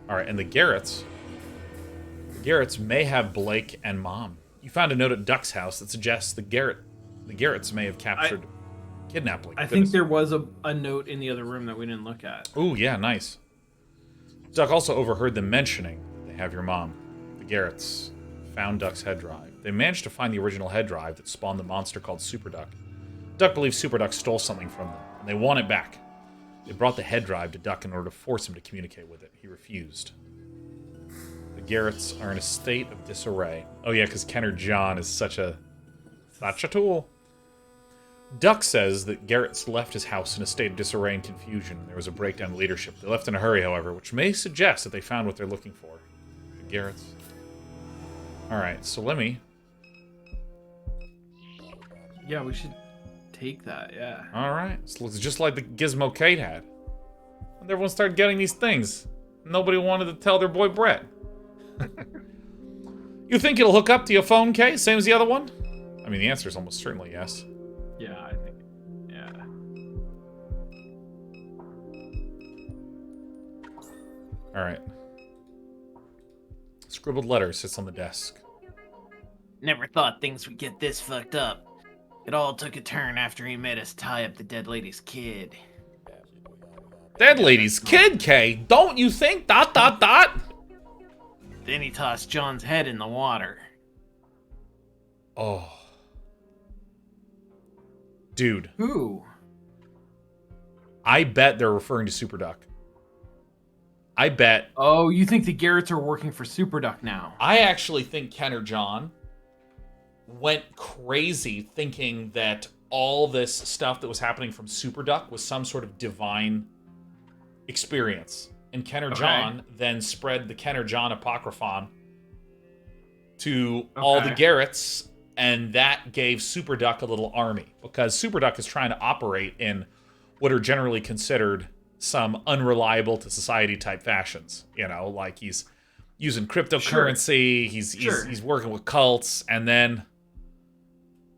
Alright, and the Garretts. The Garretts may have Blake and Mom. You found a note at Duck's house that suggests the Garretts may have captured, kidnapped Blake. I think there was a note in the other room that we didn't look at. Ooh, yeah, nice. Duck also overheard them mentioning they have your mom. The Garretts found Duck's head drive. They managed to find the original head drive that spawned the monster called Super Duck. Duck believes Super Duck stole something from them, and they want it back. They brought the head drive to Duck in order to force him to communicate with it. He refused. The Garretts are in a state of disarray. Oh yeah, because Kenner John is such a tool. Duck says that Garrett's left his house in a state of disarray and confusion. There was a breakdown in leadership. They left in a hurry, however, which may suggest that they found what they're looking for. The Garretts. Alright, so let me... Yeah, we should take that, yeah. Alright, so it's just like the gizmo Kate had. And everyone started getting these things. Nobody wanted to tell their boy Brett. You think it'll hook up to your phone, Kate, same as the other one? I mean, the answer is almost certainly yes. Yeah, I think, yeah. Alright. Scribbled letter sits on the desk. Never thought things would get this fucked up. It all took a turn after he made us tie up the dead lady's kid. Dead lady's kid, Kay. Don't you think? ... Then he tossed John's head in the water. Oh. Dude. Who? I bet they're referring to Super Duck. I bet. Oh, you think the Garretts are working for Super Duck now? I actually think Kenner John went crazy thinking that all this stuff that was happening from Super Duck was some sort of divine experience. And Kenner John then spread the Kenner John Apocryphon to all the Garretts, and that gave Super Duck a little army. Because Super Duck is trying to operate in what are generally considered some unreliable to society type fashions. You know, like he's using cryptocurrency, he's working with cults, and then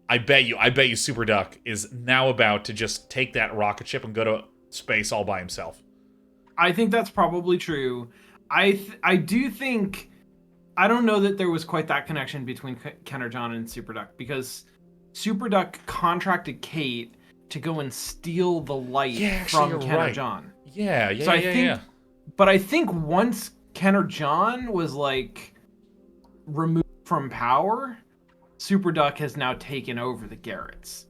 I bet you Super Duck is now about to just take that rocket ship and go to space all by himself. I think that's probably true. I do think... I don't know that there was quite that connection between Kenner John and Super Duck, because Super Duck contracted Kate to go and steal the light from Kenner John. Yeah. So But I think once Kenner John was, like, removed from power, Super Duck has now taken over the Garretts.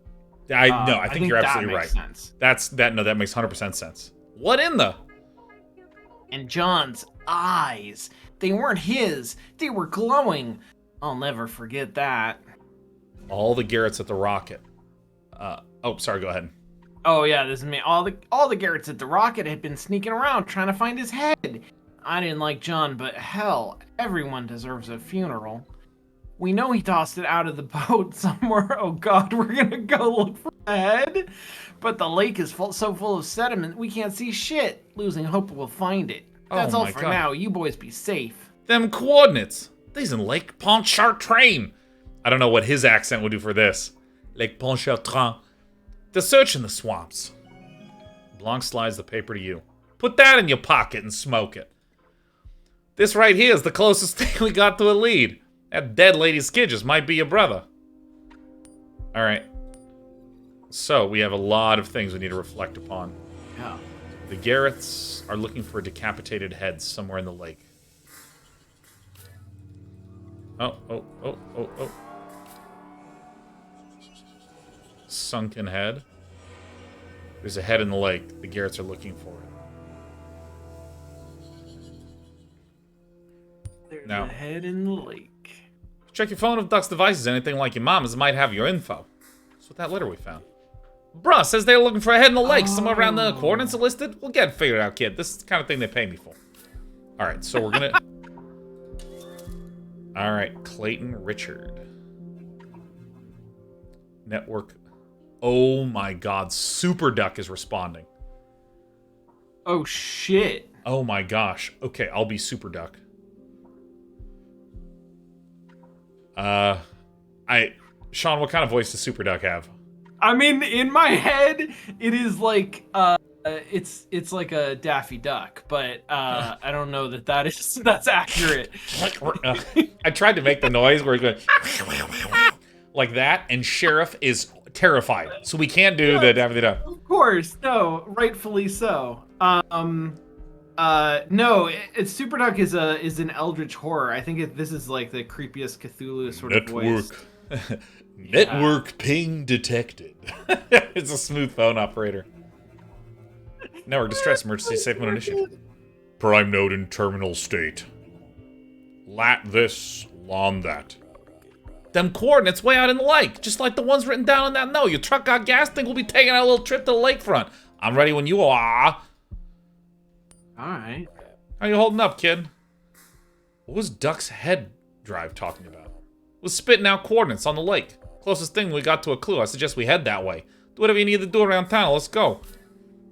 I think you're absolutely right. Sense. That makes 100% sense. What in the... And John's eyes. They weren't his. They were glowing. I'll never forget that. All the Garretts at the rocket. Sorry, go ahead. Oh yeah, this is me. All the Garretts at the rocket had been sneaking around trying to find his head. I didn't like John, but hell, everyone deserves a funeral. We know he tossed it out of the boat somewhere. Oh god, we're gonna go look for the head? But the lake is so full of sediment, we can't see shit. Losing hope we'll find it. That's all for now. You boys be safe. Them coordinates. These in Lake Pontchartrain. I don't know what his accent would do for this. Lake Pontchartrain. They're searching the swamps. Blanc slides the paper to you. Put that in your pocket and smoke it. This right here is the closest thing we got to a lead. That dead lady's kid just might be your brother. Alright. So, we have a lot of things we need to reflect upon. Yeah. The Garretts are looking for decapitated heads somewhere in the lake. Oh. Sunken head. There's a head in the lake. The Garretts are looking for it. There's a head in the lake. Check your phone if Duck's device is anything like your mama's. It might have your info. That's what that letter we found. Bruh says they're looking for a head in the lake somewhere around the coordinates listed. We'll get it figured out, kid. This is the kind of thing they pay me for. Alright, so we're gonna... Alright, Clayton Richard. Network. Oh my god, Super Duck is responding. Oh shit. Oh my gosh. Okay, I'll be Super Duck. Sean, what kind of voice does Super Duck have? I mean, in my head, it is like, it's like a Daffy Duck, but, I don't know that's accurate. I tried to make the noise where he's going like that, and Sheriff is terrified, so we can't do the Daffy Duck. Of course, no, rightfully so. No, it's Super Duck is an eldritch horror. I think this is like the creepiest Cthulhu sort of voice. Network ping detected. It's a smooth phone operator. Network distress emergency safe mode initiated. Prime node in terminal state. Lat this, lon that. Them coordinates way out in the lake, just like the ones written down on that note. Your truck got gas, think we'll be taking a little trip to the lakefront. I'm ready when you are. Alright. How you holding up, kid? What was Duck's head drive talking about? It was spitting out coordinates on the lake. Closest thing we got to a clue. I suggest we head that way. Do whatever you need to do around town. Let's go.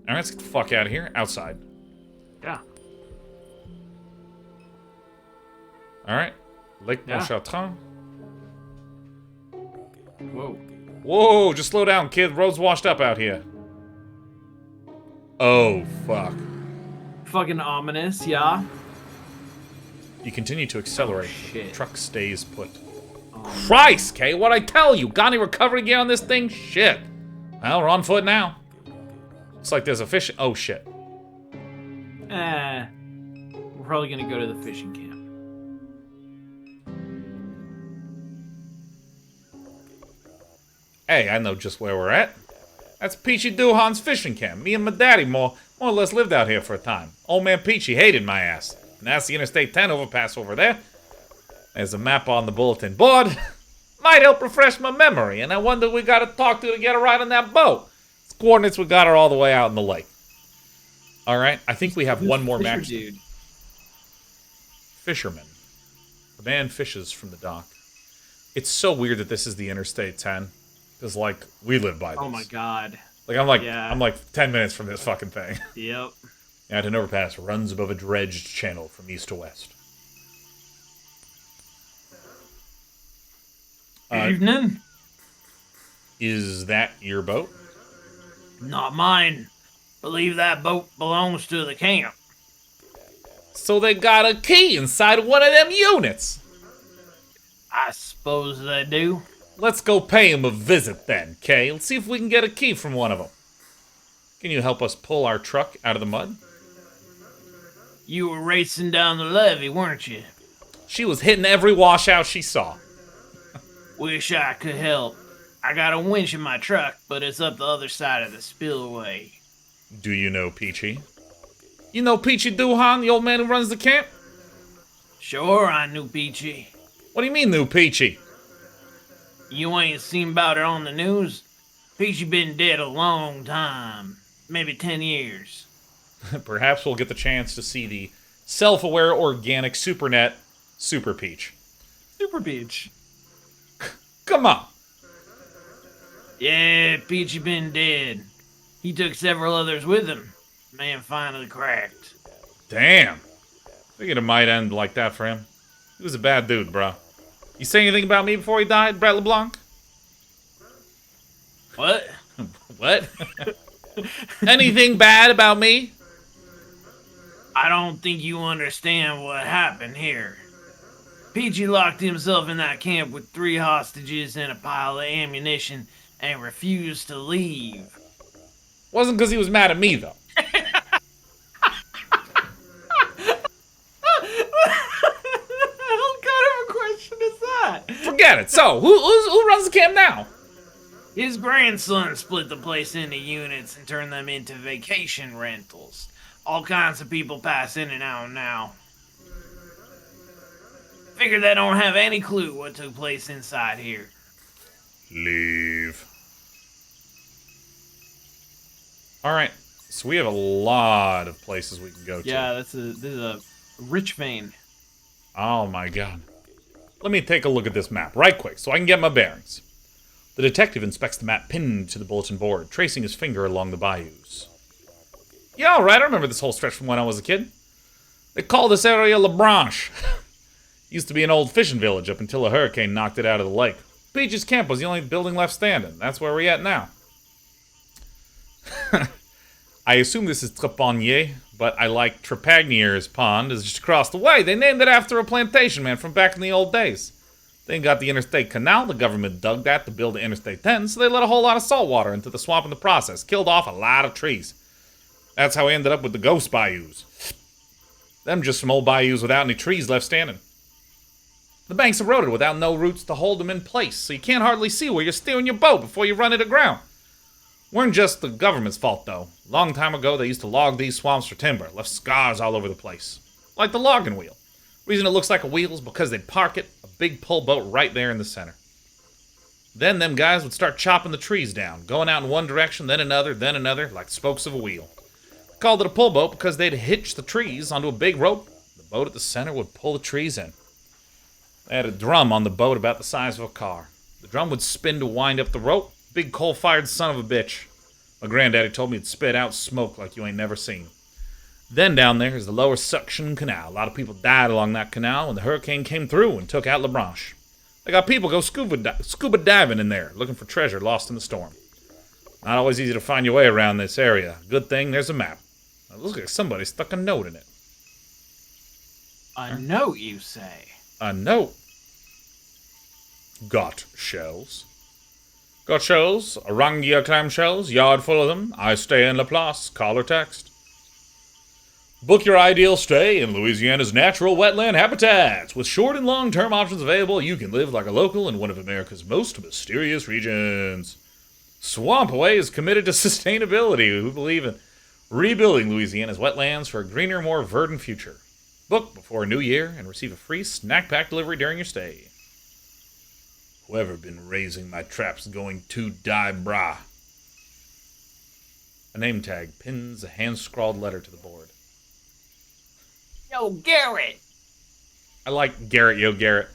Alright, let's get the fuck out of here. Outside. Yeah. Alright. Lake Montchartrain. Whoa. Whoa, just slow down, kid. Road's washed up out here. Oh, fuck. Fucking ominous, yeah. You continue to accelerate. Oh, shit. Truck stays put. Christ, Kay, what'd I tell you? Got any recovery gear on this thing? Shit. Well, we're on foot now. Looks like there's a fish. Oh, shit. We're probably gonna go to the fishing camp. Hey, I know just where we're at. That's Peachy Doohan's fishing camp. Me and my daddy more or less lived out here for a time. Old man Peachy hated my ass. And that's the Interstate 10 overpass over there. There's a map on the bulletin board. Might help refresh my memory, and I wonder who we gotta talk to get a ride on that boat. Its coordinates we got her all the way out in the lake. Alright, I think we have one more match. Dude. Fisherman. The man fishes from the dock. It's so weird that this is the Interstate 10. Because, like, we live by this. Oh my god. Like, I'm like 10 minutes from this fucking thing. Yep. And an overpass runs above a dredged channel from east to west. Evening. Is that your boat? Not mine. Believe that boat belongs to the camp. So they got a key inside one of them units. I suppose they do. Let's go pay him a visit then, Kay. Let's see if we can get a key from one of them. Can you help us pull our truck out of the mud? You were racing down the levee, weren't you? She was hitting every washout she saw. Wish I could help. I got a winch in my truck, but it's up the other side of the spillway. Do you know Peachy? You know Peachy Doohan, the old man who runs the camp? Sure, I knew Peachy. What do you mean, knew Peachy? You ain't seen about it on the news? Peachy been dead a long time. Maybe 10 years. Perhaps we'll get the chance to see the self-aware organic supernet Super Peach. Super Beach. Come on. Yeah, Peachy been dead. He took several others with him. Man finally cracked. Damn. Figured it might end like that for him. He was a bad dude, bro. You say anything about me before he died, Brett LeBlanc? What? What? Anything bad about me? I don't think you understand what happened here. Peachy locked himself in that camp with 3 hostages and a pile of ammunition and refused to leave. Wasn't because he was mad at me, though. Forget it. So, who runs the camp now? His grandson split the place into units and turned them into vacation rentals. All kinds of people pass in and out now. Figure they don't have any clue what took place inside here. Leave. Alright, so we have a lot of places we can go to. Yeah, this is a rich vein. Oh my god. Let me take a look at this map right quick so I can get my bearings. The detective inspects the map pinned to the bulletin board, tracing his finger along the bayous. Yeah, alright, I remember this whole stretch from when I was a kid. They call this area La Branche. Used to be an old fishing village up until a hurricane knocked it out of the lake. Peach's Camp was the only building left standing. That's where we're at now. I assume this is Trepagnier, but I like Trepagnier's pond is just across the way. They named it after a plantation man from back in the old days. They got the interstate canal. The government dug that to build the Interstate 10, so they let a whole lot of salt water into the swamp in the process. Killed off a lot of trees. That's how we ended up with the ghost bayous. Them just some old bayous without any trees left standing. The banks eroded without no roots to hold them in place, so you can't hardly see where you're steering your boat before you run it aground. Weren't just the government's fault, though. Long time ago, they used to log these swamps for timber, left scars all over the place. Like the logging wheel. Reason it looks like a wheel is because they'd park it, a big pull boat right there in the center. Then them guys would start chopping the trees down, going out in one direction, then another, like spokes of a wheel. Called it a pull boat because they'd hitch the trees onto a big rope. The boat at the center would pull the trees in. They had a drum on the boat about the size of a car. The drum would spin to wind up the rope. Big coal-fired son of a bitch. My granddaddy told me it'd spit out smoke like you ain't never seen. Then down there is the lower suction canal. A lot of people died along that canal when the hurricane came through and took out La Branche. They got people go scuba diving in there, looking for treasure lost in the storm. Not always easy to find your way around this area. Good thing there's a map. It looks like somebody stuck a note in it. A note, you say? A note. Got shells. Got shells, Orangia clam shells, yard full of them. I stay in Laplace, call or text. Book your ideal stay in Louisiana's natural wetland habitats. With short and long-term options available, you can live like a local in one of America's most mysterious regions. Swamp Away is committed to sustainability. We believe in rebuilding Louisiana's wetlands for a greener, more verdant future. Book before a new year and receive a free snack pack delivery during your stay. Whoever been raising my traps going to die, brah. A name tag pins a hand-scrawled letter to the board. Yo, Garrett! I like Garrett, yo, Garrett.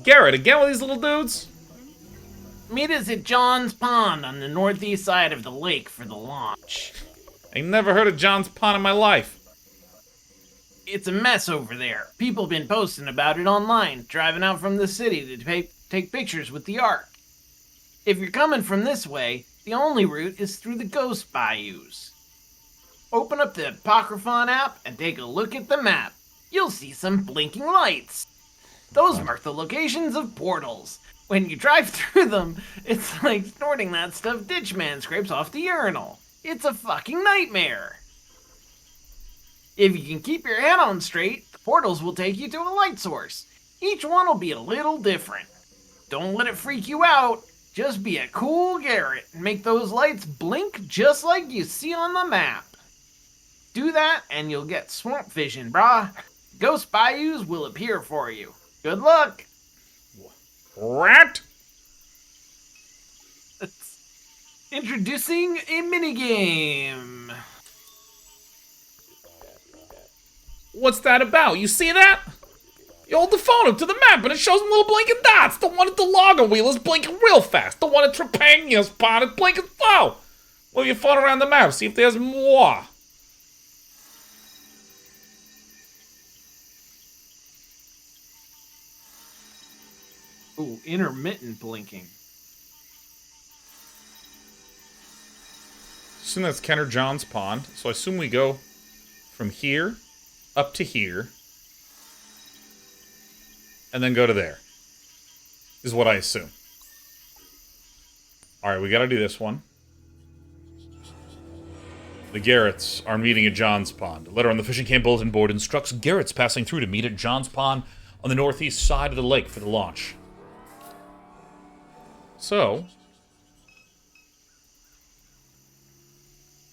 Garrett, again with these little dudes? Meet us at John's Pond on the northeast side of the lake for the launch. Ain't never heard of John's Pond in my life. It's a mess over there. People been posting about it online, driving out from the city to take pictures with the Ark. If you're coming from this way, the only route is through the Ghost Bayous. Open up the Apocryphon app and take a look at the map. You'll see some blinking lights. Those mark the locations of portals. When you drive through them, it's like snorting that stuff Ditchman scrapes off the urinal. It's a fucking nightmare. If you can keep your head on straight, the portals will take you to a light source. Each one will be a little different. Don't let it freak you out. Just be a cool Garrett and make those lights blink just like you see on the map. Do that and you'll get swamp vision, brah. Ghost bayous will appear for you. Good luck. Rat? Introducing a minigame. What's that about? You see that? You hold the phone up to the map and it shows them little blinking dots. The one at the logger wheel is blinking real fast. The one at Trepagnia's pond is blinking slow. Move your phone around the map, see if there's more. Ooh, intermittent blinking. Assume that's Kenner John's pond. So I assume we go from here up to here. And then go to there. Is what I assume. Alright, we gotta do this one. The Garretts are meeting at John's Pond. A letter on the fishing camp bulletin board instructs Garretts passing through to meet at John's Pond on the northeast side of the lake for the launch. So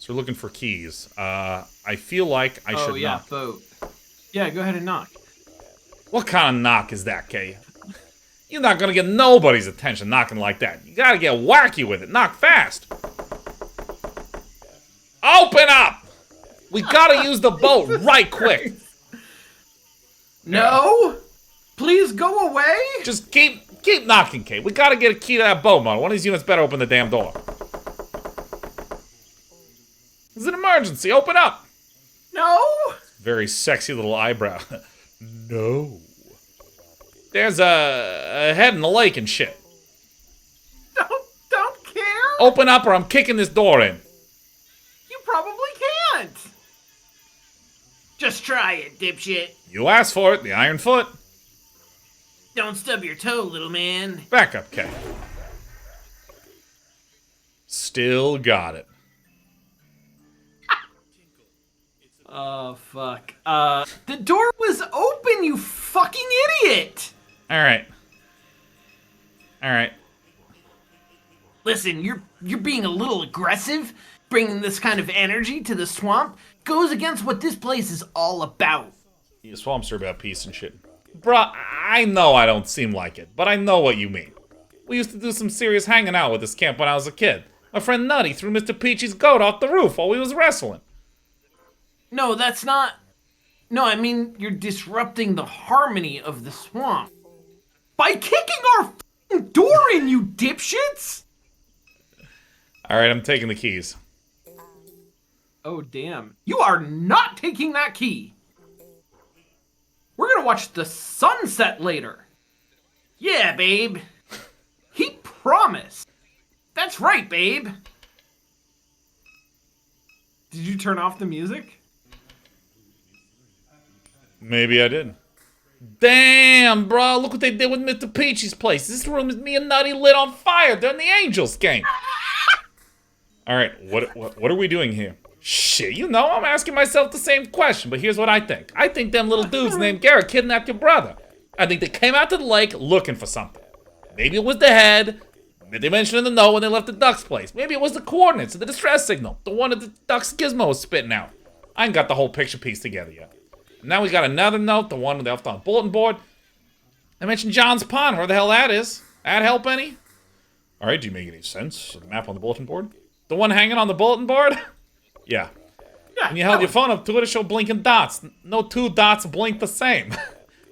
we're looking for keys. I feel like I should knock. Boat. Yeah, go ahead and knock. What kind of knock is that, Kay? You're not gonna get nobody's attention knocking like that. You gotta get wacky with it. Knock fast. Open up! We gotta use the boat right quick. No! Please go away! Just keep knocking, Kay. We gotta get a key to that boat, man. One of these units better open the damn door. It's an emergency. Open up! No! Very sexy little eyebrow. No. There's a head in the lake and shit. Don't care! Open up or I'm kicking this door in. You probably can't! Just try it, dipshit. You asked for it, the Iron Foot. Don't stub your toe, little man. Back up, Kay. Still got it. Oh, fuck. The door was open, you fucking idiot! Alright. Alright. Listen, you're being a little aggressive. Bringing this kind of energy to the swamp goes against what this place is all about. Yeah, swamps are about peace and shit. Bruh, I know I don't seem like it, but I know what you mean. We used to do some serious hanging out with this camp when I was a kid. My friend Nutty threw Mr. Peachy's goat off the roof while we was wrestling. No, that's not... No, I mean, you're disrupting the harmony of the swamp. By kicking our f***ing door in, you dipshits! Alright, I'm taking the keys. Oh, damn. You are not taking that key! We're gonna watch the sunset later. Yeah, babe. He promised. That's right, babe. Did you turn off the music? Maybe I did. Damn, bro, look what they did with Mr. Peachy's place. This room is me and Nutty lit on fire during the Angels game. Alright, what are we doing here? Shit, you know, I'm asking myself the same question, but here's what I think. I think them little dudes named Garrett kidnapped your brother. I think they came out to the lake looking for something. Maybe it was the head. They mentioned in the note when they left the duck's place. Maybe it was the coordinates of the distress signal. The one that the duck's gizmo was spitting out. I ain't got the whole picture piece together yet. Now we got another note, the one they left on the bulletin board. They mentioned John's Pond, where the hell that is. That help any? Alright, do you make any sense of the map on the bulletin board? The one hanging on the bulletin board? Yeah. When you held your phone up to it, it showed blinking dots. No two dots blink the same.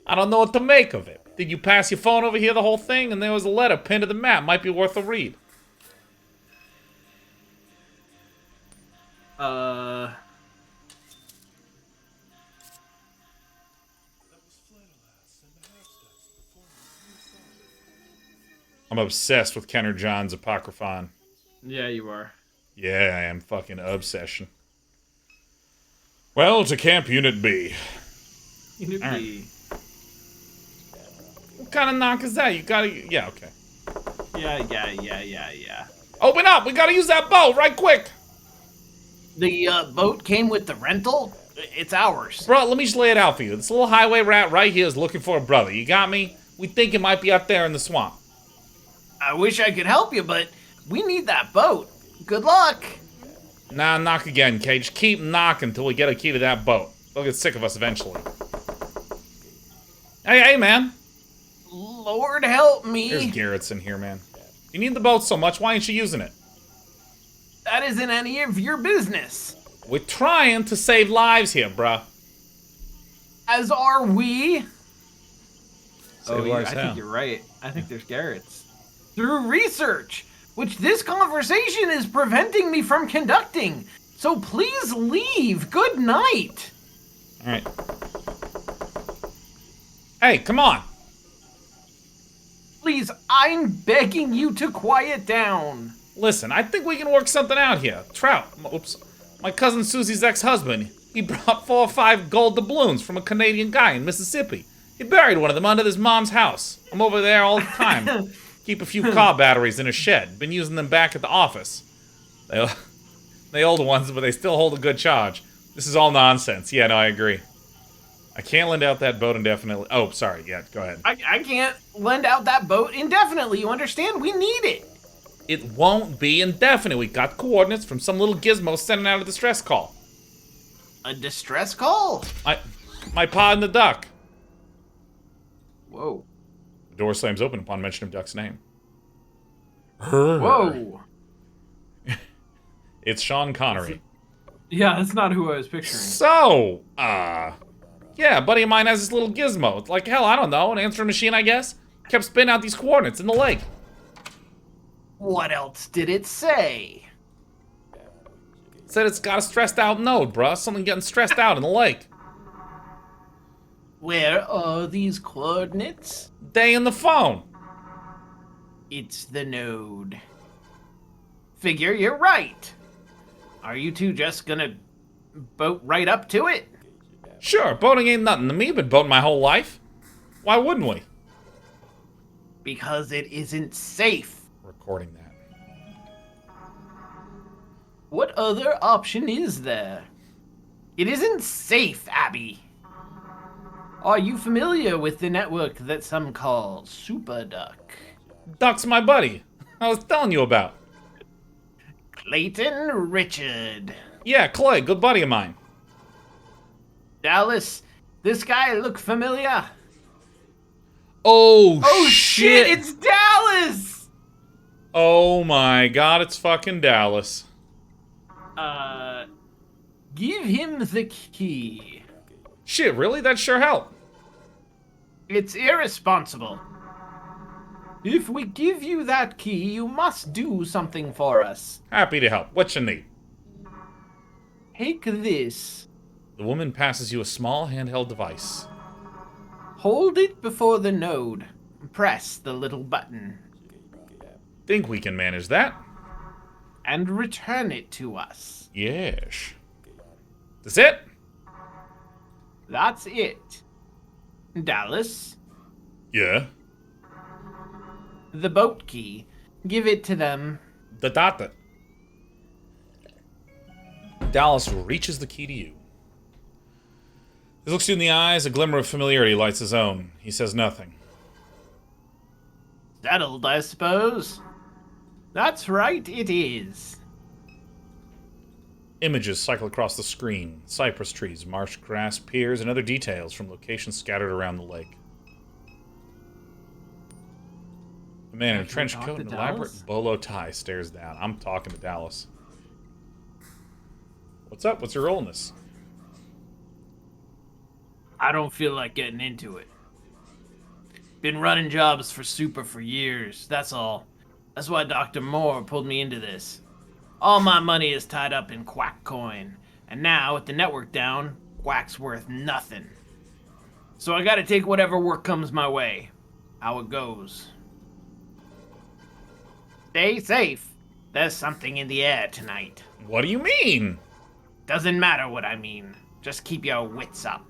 I don't know what to make of it. Did you pass your phone over here the whole thing? And there was a letter pinned to the map. Might be worth a read. I'm obsessed with Kenner John's Apocryphon. Yeah, you are. Yeah, I am fucking obsession. Well, to Camp Unit B. Unit All B. What kind of knock is that? You gotta... Yeah, okay. Yeah. Open up! We gotta use that boat right quick! The boat came with the rental? It's ours. Bro, let me just lay it out for you. This little highway rat right here is looking for a brother. You got me? We think it might be up there in the swamp. I wish I could help you, but we need that boat. Good luck. Nah, knock again, Cage. Keep knocking until we get a key to that boat. They'll get sick of us eventually. Hey, man. Lord help me. There's Garrett's in here, man. You need the boat so much, why ain't you using it? That isn't any of your business. We're trying to save lives here, bruh. As are we. Save Yeah, lives I how? think you're right. I think there's Garrett's. Through research, which this conversation is preventing me from conducting. So please leave. Good night. Alright. Hey, come on. Please, I'm begging you to quiet down. Listen, I think we can work something out here. Trout, oops. My cousin Susie's ex-husband, he brought 4 or 5 gold doubloons from a Canadian guy in Mississippi. He buried one of them under his mom's house. I'm over there all the time. Keep a few car batteries in a shed. Been using them back at the office. They old ones, but they still hold a good charge. This is all nonsense. Yeah, no, I agree. I can't lend out that boat indefinitely. Oh, sorry. Yeah, go ahead. I can't lend out that boat indefinitely, you understand? We need it. It won't be indefinite. We got coordinates from some little gizmo sending out a distress call. A distress call? My pa and the duck. Whoa. The door slams open upon mention of Duck's name. Whoa. It's Sean Connery. Yeah, that's not who I was picturing. So, yeah, a buddy of mine has this little gizmo. It's like, hell, I don't know, an answering machine, I guess. Kept spitting out these coordinates in the lake. What else did it say? Said it's got a stressed out node, bruh. Something getting stressed out in the lake. Where are these coordinates? They in the phone. It's the node. Figure you're right. Are you two just gonna boat right up to it? Sure, boating ain't nothing to me, been boating my whole life. Why wouldn't we? Because it isn't safe. Recording that. What other option is there? It isn't safe, Abby. Are you familiar with the network that some call Super Duck? Duck's my buddy. I was telling you about. Clayton Richard. Yeah, Clay, good buddy of mine. Dallas, this guy look familiar? Oh shit, it's Dallas! Oh my god, it's fucking Dallas. Give him the key. Shit, really? That sure helped. It's irresponsible. If we give you that key, you must do something for us. Happy to help. What you need? Take this. The woman passes you a small handheld device. Hold it before the node. Press the little button. Think we can manage that? And return it to us. Yes. That's it? That's it. Dallas, Yeah. the boat key. Give it to them. The data. Dallas reaches the key to you. He looks you in the eyes, a glimmer of familiarity lights his own. He says nothing. Settled, I suppose. That's right, it is. Images cycle across the screen. Cypress trees, marsh grass, piers, and other details from locations scattered around the lake. A man in a trench coat and elaborate bolo tie stares down. I'm talking to Dallas. What's up? What's your role in this? I don't feel like getting into it. Been running jobs for Super for years, that's all. That's why Dr. Moore pulled me into this. All my money is tied up in Quack coin, and now, with the network down, Quack's worth nothing. So I gotta take whatever work comes my way. How it goes. Stay safe. There's something in the air tonight. What do you mean? Doesn't matter what I mean. Just keep your wits up.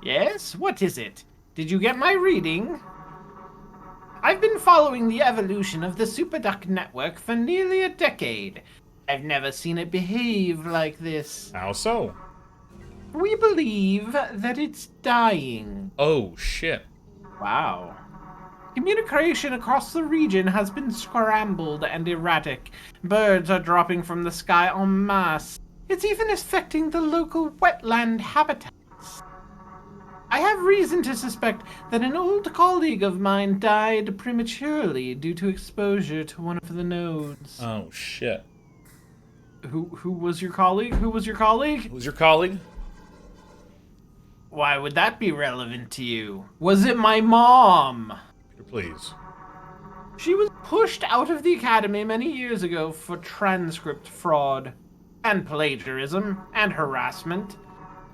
Yes? What is it? Did you get my reading? I've been following the evolution of the SuperDuck network for nearly a decade. I've never seen it behave like this. How so? We believe that it's dying. Oh, shit. Wow. Communication across the region has been scrambled and erratic. Birds are dropping from the sky en masse. It's even affecting the local wetland habitats. I have reason to suspect that an old colleague of mine died prematurely due to exposure to one of the nodes. Oh, shit. Who was your colleague? Who was your colleague? Who's your colleague? Why would that be relevant to you? Was it my mom? Peter, please. She was pushed out of the academy many years ago for transcript fraud. And plagiarism and harassment.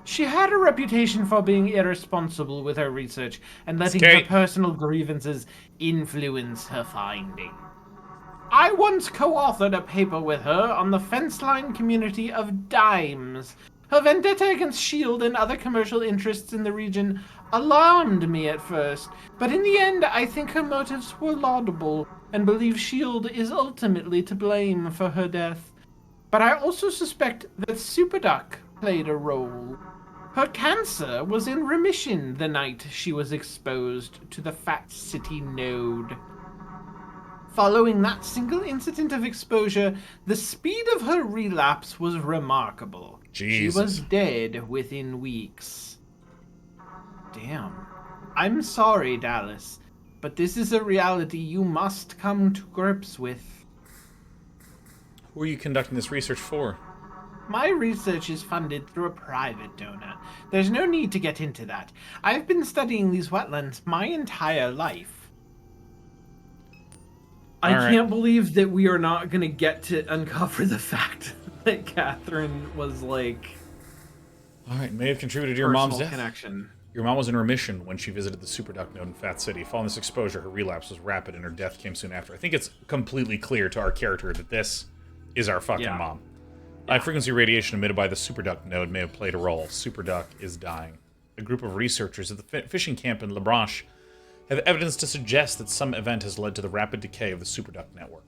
She had a reputation for being irresponsible with her research and letting her personal grievances influence her finding. I once co-authored a paper with her on the fence line community of dimes. Her vendetta against S.H.I.E.L.D. and other commercial interests in the region alarmed me at first, but in the end I think her motives were laudable and believe S.H.I.E.L.D. is ultimately to blame for her death. But I also suspect that SuperDuck played a role. Her cancer was in remission the night she was exposed to the Fat City node. Following that single incident of exposure, the speed of her relapse was remarkable. Jesus. She was dead within weeks. Damn. I'm sorry, Dallas, but this is a reality you must come to grips with. Who are you conducting this research for? My research is funded through a private donor. There's no need to get into that. I've been studying these wetlands my entire life. I All right. can't believe that we are not going to get to uncover the fact that Catherine was like All right, may have contributed to your mom's personal death. connection. Your mom was in remission when she visited the superduct node in Fat City. Following this exposure, her relapse was rapid and her death came soon after. I think it's completely clear to our character that this is our fucking mom. High-frequency radiation emitted by the superduct node may have played a role. Superduct is dying. A group of researchers at the fishing camp in La Branche have evidence to suggest that some event has led to the rapid decay of the superduct network.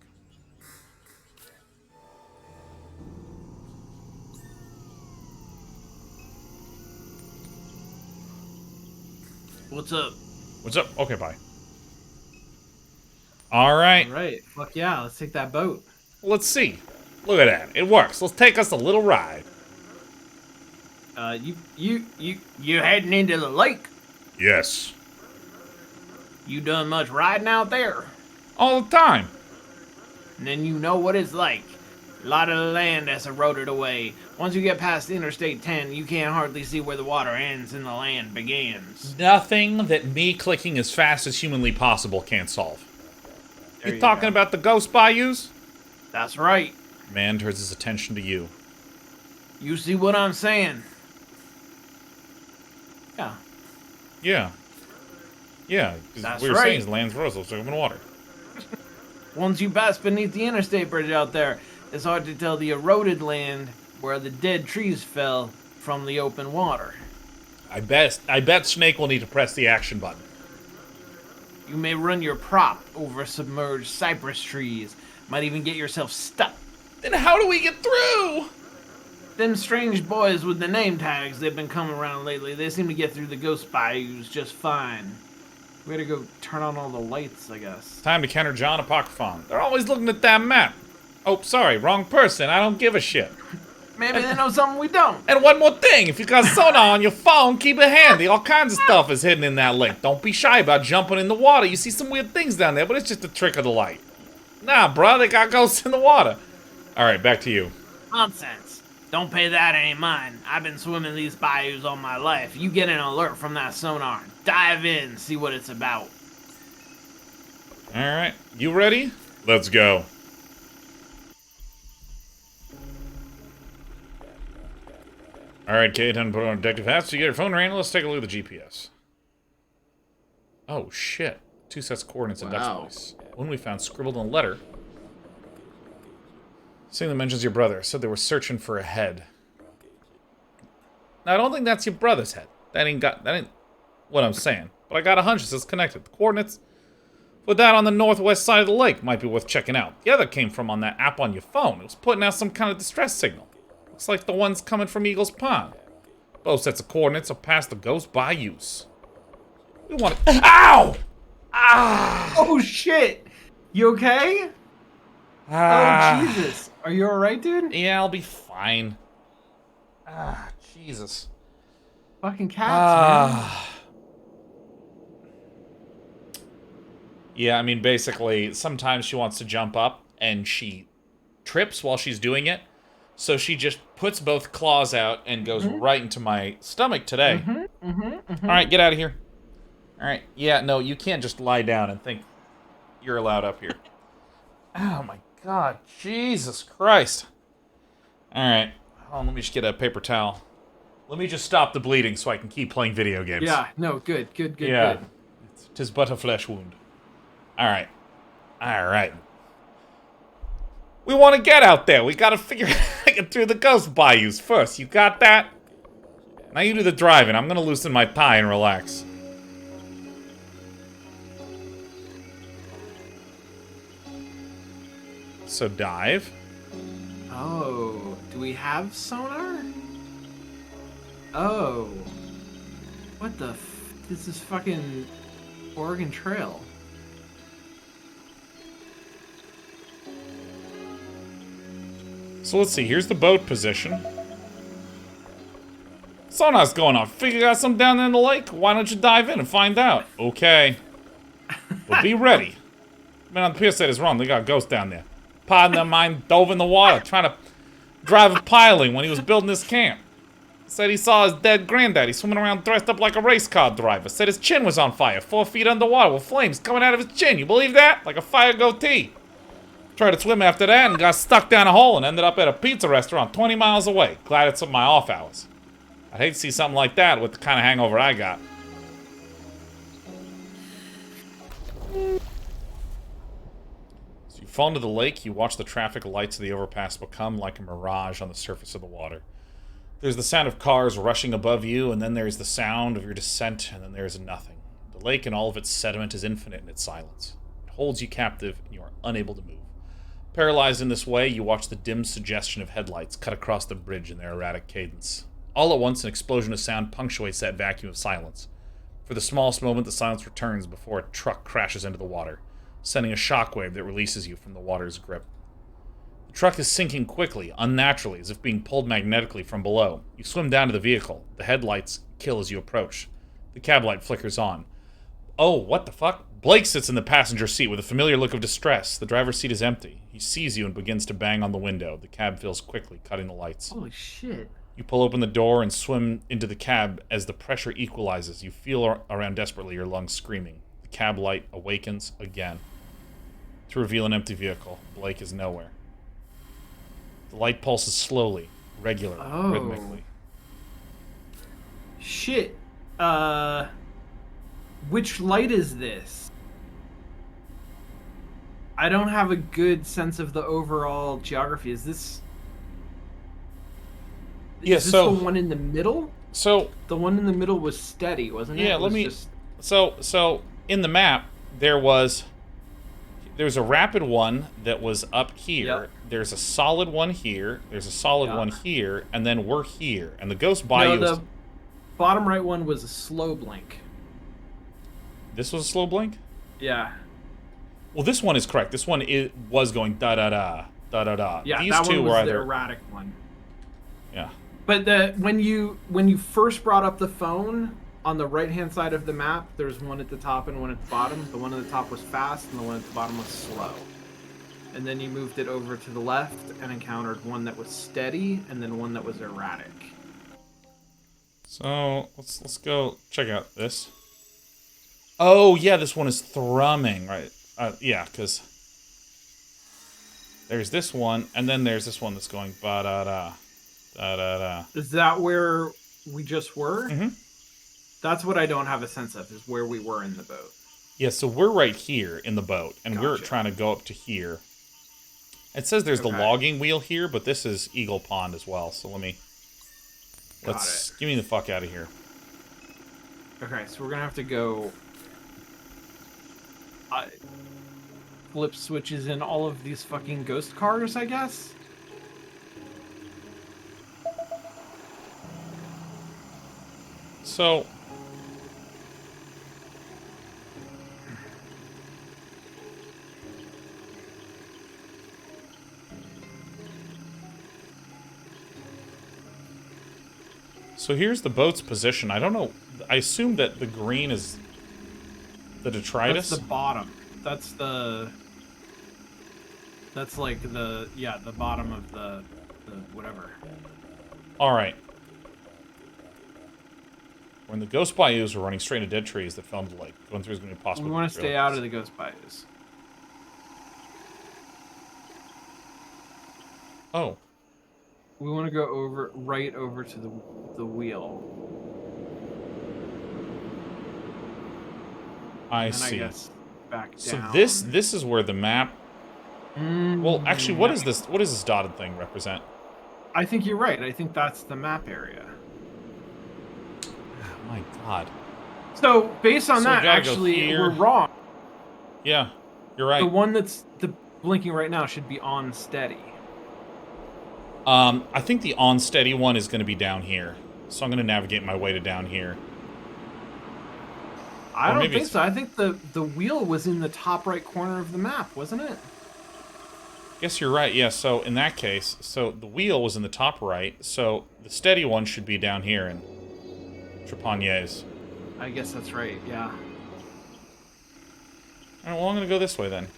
What's up? What's up? Okay, bye. All right. All right. Fuck yeah. Let's take that boat. Let's see. Look at that. It works. Let's take us a little ride. You heading into the lake? Yes. You done much riding out there? All the time. And then you know what it's like. A lot of the land that's eroded away. Once you get past Interstate 10, you can't hardly see where the water ends and the land begins. Nothing that me clicking as fast as humanly possible can't solve. There You talking go. about the ghost bayous? That's right. Man turns his attention to you. You see what I'm saying? Yeah. Yeah. Yeah, because That's we were right. saying is the land's frozen, so I'm in water. Once you pass beneath the interstate bridge out there, it's hard to tell the eroded land where the dead trees fell from the open water. I bet Snake will need to press the action button. You may run your prop over submerged cypress trees. Might even get yourself stuck. Then how do we get through? Them strange boys with the name tags they've been coming around lately, they seem to get through the ghost bayous just fine. We gotta go turn on all the lights, I guess. Time to counter John Apocryphon. They're always looking at that map. Oh, sorry, wrong person. I don't give a shit. Maybe they know something we don't. And one more thing, if you got sonar on your phone, keep it handy. All kinds of stuff is hidden in that lake. Don't be shy about jumping in the water. You see some weird things down there, but it's just a trick of the light. Nah, bro, they got ghosts in the water. All right, back to you. Nonsense. Don't pay that any mind. I've been swimming these bayous all my life. You get an alert from that sonar. Dive in, see what it's about. All right, you ready? Let's go. All right, Kate, time to put on detective hats. So you get your phone ring. Let's take a look at the GPS. Oh, shit. 2 sets of coordinates in Dutch Wow. voice. One we found scribbled in a letter. Seeing that mentions your brother. Said they were searching for a head. Now, I don't think that's your brother's head. That ain't what I'm saying. But I got a hunch it's connected. The coordinates for that on the northwest side of the lake might be worth checking out. The other came from on that app on your phone. It was putting out some kind of distress signal. Looks like the ones coming from Eagle's Pond. Both sets of coordinates are past the Ghost Bayous. We want to... Ow! Ah! Oh shit! You okay? Ah. Oh Jesus! Are you alright, dude? Yeah, I'll be fine. Ah, Jesus. Fucking cats, man. Ah. Yeah, I mean, basically, sometimes she wants to jump up, and she trips while she's doing it. So she just puts both claws out and goes right into my stomach today. All right, get out of here. All right, yeah, no, you can't just lie down and think you're allowed up here. Oh, my God. Jesus Christ. All right, hold on, let me just get a paper towel. Let me just stop the bleeding so I can keep playing video games. Yeah, no, good. Yeah, tis but a flesh wound. All right. We want to get out there. We got to figure out how to get through the ghost bayous first. You got that? Now you do the driving. I'm going to loosen my tie and relax. So dive. Oh, do we have sonar? Oh. What the f... This is fucking Oregon Trail. So let's see. Here's the boat position. It's sonar's going on. Figure you got something down there in the lake? Why don't you dive in and find out? Okay. But be ready. Man on the pier said it's wrong. They got a ghost down there. Partner of mine dove in the water trying to drive a piling when he was building this camp. Said he saw his dead granddaddy swimming around dressed up like a race car driver. Said his chin was on fire, 4 feet underwater with flames coming out of his chin. You believe that? Like a fire goatee. Tried to swim after that and got stuck down a hole and ended up at a pizza restaurant 20 miles away. Glad it's my off hours. I'd hate to see something like that with the kind of hangover I got. So you fall into the lake, you watch the traffic lights of the overpass become like a mirage on the surface of the water. There's the sound of cars rushing above you, and then there's the sound of your descent, and then there's nothing. The lake and all of its sediment is infinite in its silence. It holds you captive, and you are unable to move. Paralyzed in this way, you watch the dim suggestion of headlights cut across the bridge in their erratic cadence. All at once, an explosion of sound punctuates that vacuum of silence. For the smallest moment, the silence returns before a truck crashes into the water, sending a shockwave that releases you from the water's grip. The truck is sinking quickly, unnaturally, as if being pulled magnetically from below. You swim down to the vehicle. The headlights kill as you approach. The cab light flickers on. Oh, what the fuck? Blake sits in the passenger seat with a familiar look of distress. The driver's seat is empty. He sees you and begins to bang on the window. The cab fills quickly, cutting the lights. Holy shit. You pull open the door and swim into the cab. As the pressure equalizes, you feel around desperately, your lungs screaming. The cab light awakens again to reveal an empty vehicle. Blake is nowhere. The light pulses slowly, regularly, rhythmically. Shit. Which light is this? I don't have a good sense of the overall geography. Is this... Yeah, is this so... the one in the middle? So... The one in the middle was steady, wasn't it? Yeah, let me... Just... So, in the map, there was a rapid one that was up here. Yep. There's a solid one here. There's a solid one here. And then we're here. And the Ghost Bayou... No, the bottom right one was a slow blink. This was a slow blink? Yeah. Well, this one is correct. This one was going da-da-da, da-da-da. Yeah, These that two one was were the either... erratic one. Yeah. But when you first brought up the phone, on the right-hand side of the map, there's one at the top and one at the bottom. The one at the top was fast, and the one at the bottom was slow. And then you moved it over to the left and encountered one that was steady, and then one that was erratic. So, let's go check out this. Oh, yeah, this one is thrumming, right? Yeah, because there's this one, and then there's this one that's going ba-da-da, da-da-da. Is that where we just were? Mm-hmm. That's what I don't have a sense of, is where we were in the boat. Yeah, so we're right here in the boat, and we're trying to go up to here. It says there's the logging wheel here, but this is Eagle Pond as well, so let's get me the fuck out of here. Okay, so we're gonna have to go... flip switches in all of these fucking ghost cars, I guess? So... So here's the boat's position. I don't know. I assume that the green is the detritus. That's the bottom. That's like the bottom of the whatever. All right. When the ghost bayous are running straight into dead trees that fell into the lake, going through is going to be possible. We want to stay out of the ghost bayous. Oh. We want to go right over to the wheel. I see. I guess back down. So this is where the map. Well, actually, what is this? What does this dotted thing represent? I think you're right. I think that's the map area. Oh my God. So based on that, actually, we're wrong. Yeah, you're right. The one that's blinking right now should be on steady. I think the on-steady one is going to be down here. So I'm going to navigate my way to down here. I don't think so. I think the wheel was in the top right corner of the map, wasn't it? Guess you're right. Yeah, so in that case, so the wheel was in the top right, so the steady one should be down here. And Trepaniers. I guess that's right, yeah. Alright, well, I'm gonna go this way then.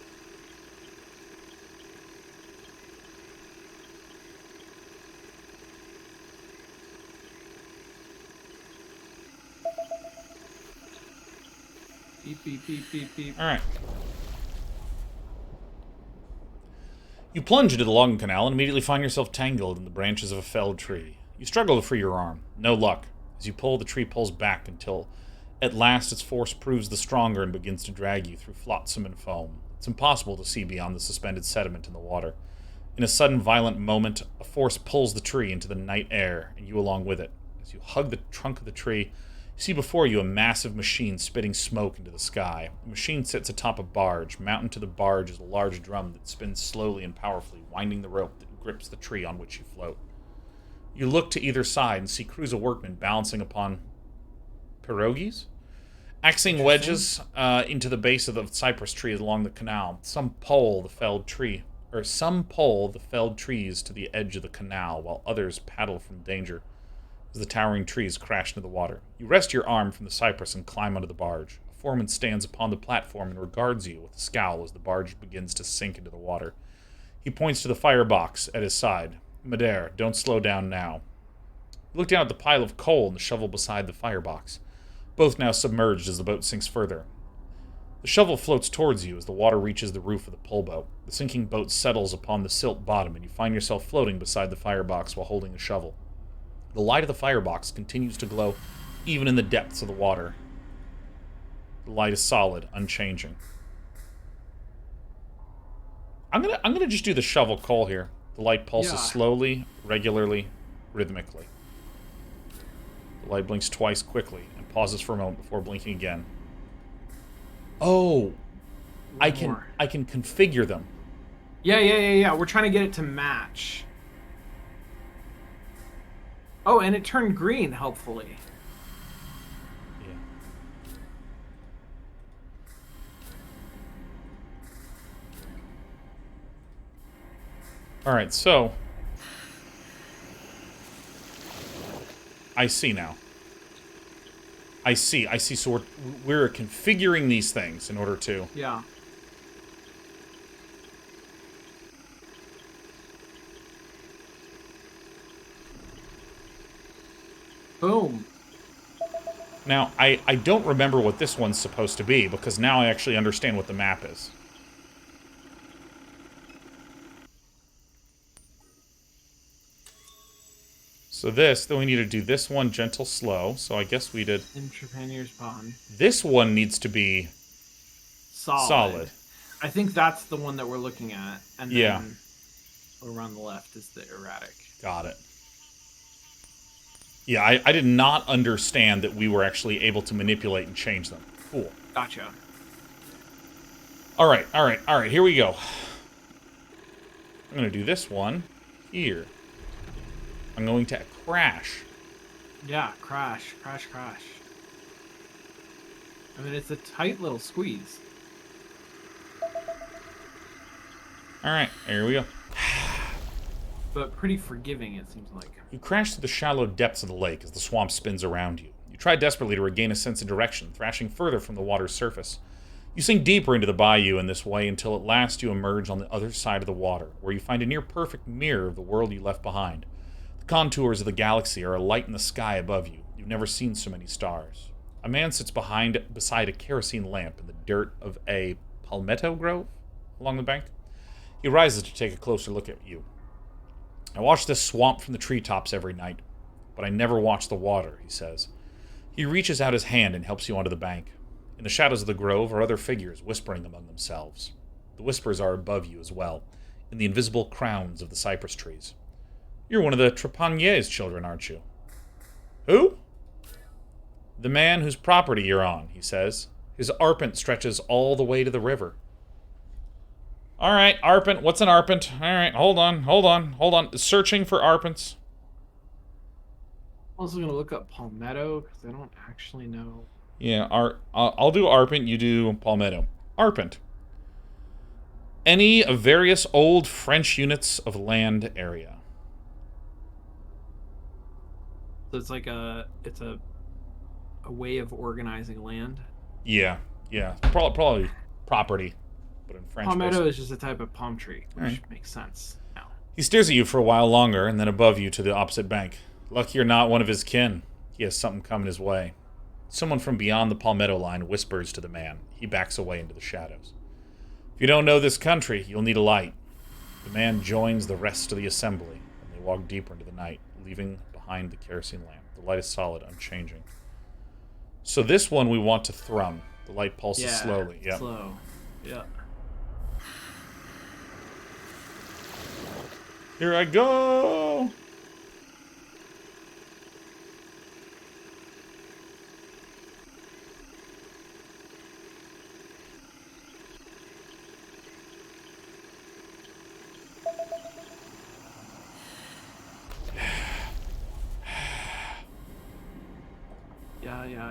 Beep, beep, beep, beep, beep. Alright. You plunge into the logging canal and immediately find yourself tangled in the branches of a felled tree. You struggle to free your arm. No luck. As you pull, the tree pulls back until, at last, its force proves the stronger and begins to drag you through flotsam and foam. It's impossible to see beyond the suspended sediment in the water. In a sudden, violent moment, a force pulls the tree into the night air, and you along with it. As you hug the trunk of the tree, you see before you a massive machine spitting smoke into the sky. The machine sits atop a barge. Mounted to the barge is a large drum that spins slowly and powerfully, winding the rope that grips the tree on which you float. You look to either side and see crews of workmen balancing upon pierogies, axing wedges into the base of the cypress tree along the canal. Some pole the felled trees to the edge of the canal, while others paddle from danger as the towering trees crash into the water. You rest your arm from the cypress and climb onto the barge. A foreman stands upon the platform and regards you with a scowl as the barge begins to sink into the water. He points to the firebox at his side. Madere, don't slow down now. You look down at the pile of coal and the shovel beside the firebox, both now submerged as the boat sinks further. The shovel floats towards you as the water reaches the roof of the pull boat. The sinking boat settles upon the silt bottom, and you find yourself floating beside the firebox while holding the shovel. The light of the firebox continues to glow even in the depths of the water. The light is solid, unchanging. I'm gonna just do the shovel coal here. The light pulses slowly, regularly, rhythmically. The light blinks twice quickly and pauses for a moment before blinking again. Oh, I can configure them. Yeah. We're trying to get it to match. Oh, and it turned green, helpfully. Yeah. Alright, so I see now. I see. So we're configuring these things in order to... Yeah. Boom. Now, I don't remember what this one's supposed to be, because now I actually understand what the map is. So then we need to do this one gentle, slow, so I guess we did... Entrepreneur's Pond. This one needs to be... Solid. I think that's the one that we're looking at, and then yeah. Over on the left is the erratic. Got it. Yeah, I did not understand that we were actually able to manipulate and change them. Cool. Gotcha. Alright, here we go. I'm going to do this one here. I'm going to crash. Yeah, crash. I mean, it's a tight little squeeze. Alright, here we go. But pretty forgiving, it seems like. You crash through the shallow depths of the lake as the swamp spins around you. You try desperately to regain a sense of direction, thrashing further from the water's surface. You sink deeper into the bayou in this way until at last you emerge on the other side of the water, where you find a near-perfect mirror of the world you left behind. The contours of the galaxy are alight in the sky above you. You've never seen so many stars. A man sits beside a kerosene lamp in the dirt of a palmetto grove along the bank. He rises to take a closer look at you. I watch this swamp from the treetops every night, but I never watch the water, he says. He reaches out his hand and helps you onto the bank. In the shadows of the grove are other figures whispering among themselves. The whispers are above you as well, in the invisible crowns of the cypress trees. You're one of the Trepaniers' children, aren't you? Who? The man whose property you're on, he says. His arpent stretches all the way to the river. Alright, arpent. What's an arpent? Alright, hold on. Searching for arpents. I'm also going to look up palmetto, because I don't actually know. Yeah, I'll do arpent, you do palmetto. Arpent. Any of various old French units of land area. So it's like it's a a way of organizing land. Yeah. Probably property, but in French. Palmetto is just a type of palm tree, which Right. makes sense now. He stares at you for a while longer, and then above you to the opposite bank. Lucky you're not one of his kin. He has something coming his way. Someone from beyond the palmetto line whispers to the man. He backs away into the shadows. If you don't know this country, you'll need a light. The man joins the rest of the assembly, and they walk deeper into the night, leaving behind the kerosene lamp. The light is solid, unchanging. So this one we want to thrum. The light pulses slowly. Yep. Slow. Yeah. Here I go!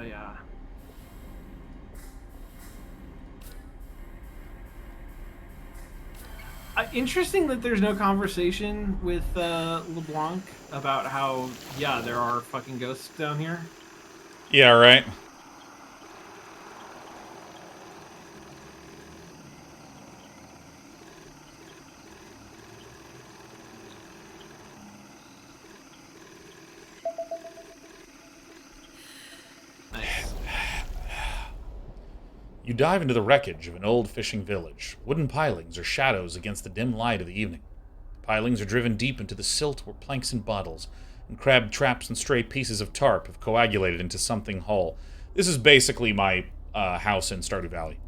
Yeah. Interesting that there's no conversation with LeBlanc about how, there are fucking ghosts down here. Yeah, right. Nice. You dive into the wreckage of an old fishing village. Wooden pilings are shadows against the dim light of the evening. The pilings are driven deep into the silt where planks and bottles, and crab traps and stray pieces of tarp have coagulated into something whole. This is basically my house in Stardew Valley.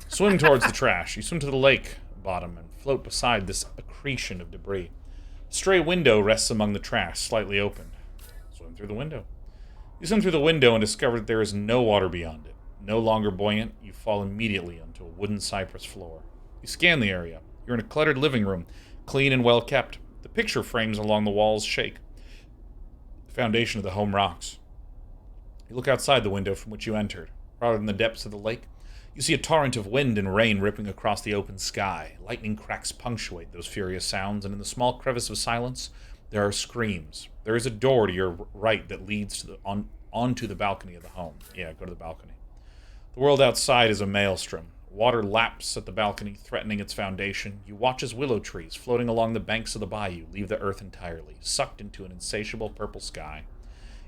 Swim towards the trash. You swim to the lake bottom and float beside this accretion of debris. A stray window rests among the trash, slightly opened. Swim through the window. You swim through the window and discover that there is no water beyond it. No longer buoyant, you fall immediately onto a wooden cypress floor. You scan the area. You're in a cluttered living room, clean and well kept. The picture frames along the walls shake. The foundation of the home rocks. You look outside the window from which you entered. Rather than the depths of the lake, you see a torrent of wind and rain ripping across the open sky. Lightning cracks punctuate those furious sounds, and in the small crevice of silence, there are screams. There is a door to your right that leads to onto the balcony of the home. Yeah, go to the balcony. The world outside is a maelstrom. Water laps at the balcony, threatening its foundation. You watch as willow trees floating along the banks of the bayou leave the earth entirely, sucked into an insatiable purple sky.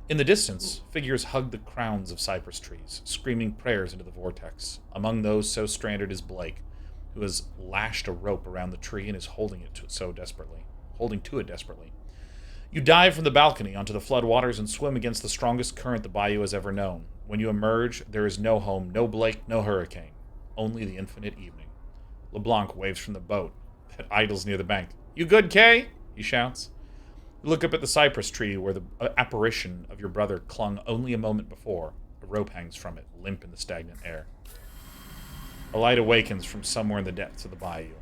In the distance, figures hug the crowns of cypress trees, screaming prayers into the vortex. Among those so stranded is Blake, who has lashed a rope around the tree and is holding to it desperately. You dive from the balcony onto the floodwaters and swim against the strongest current the bayou has ever known. When you emerge, there is no home, no Blake, no hurricane. Only the infinite evening. LeBlanc waves from the boat that idles near the bank. "You good, Kay?" he shouts. You look up at the cypress tree where the apparition of your brother clung only a moment before. A rope hangs from it, limp in the stagnant air. A light awakens from somewhere in the depths of the bayou.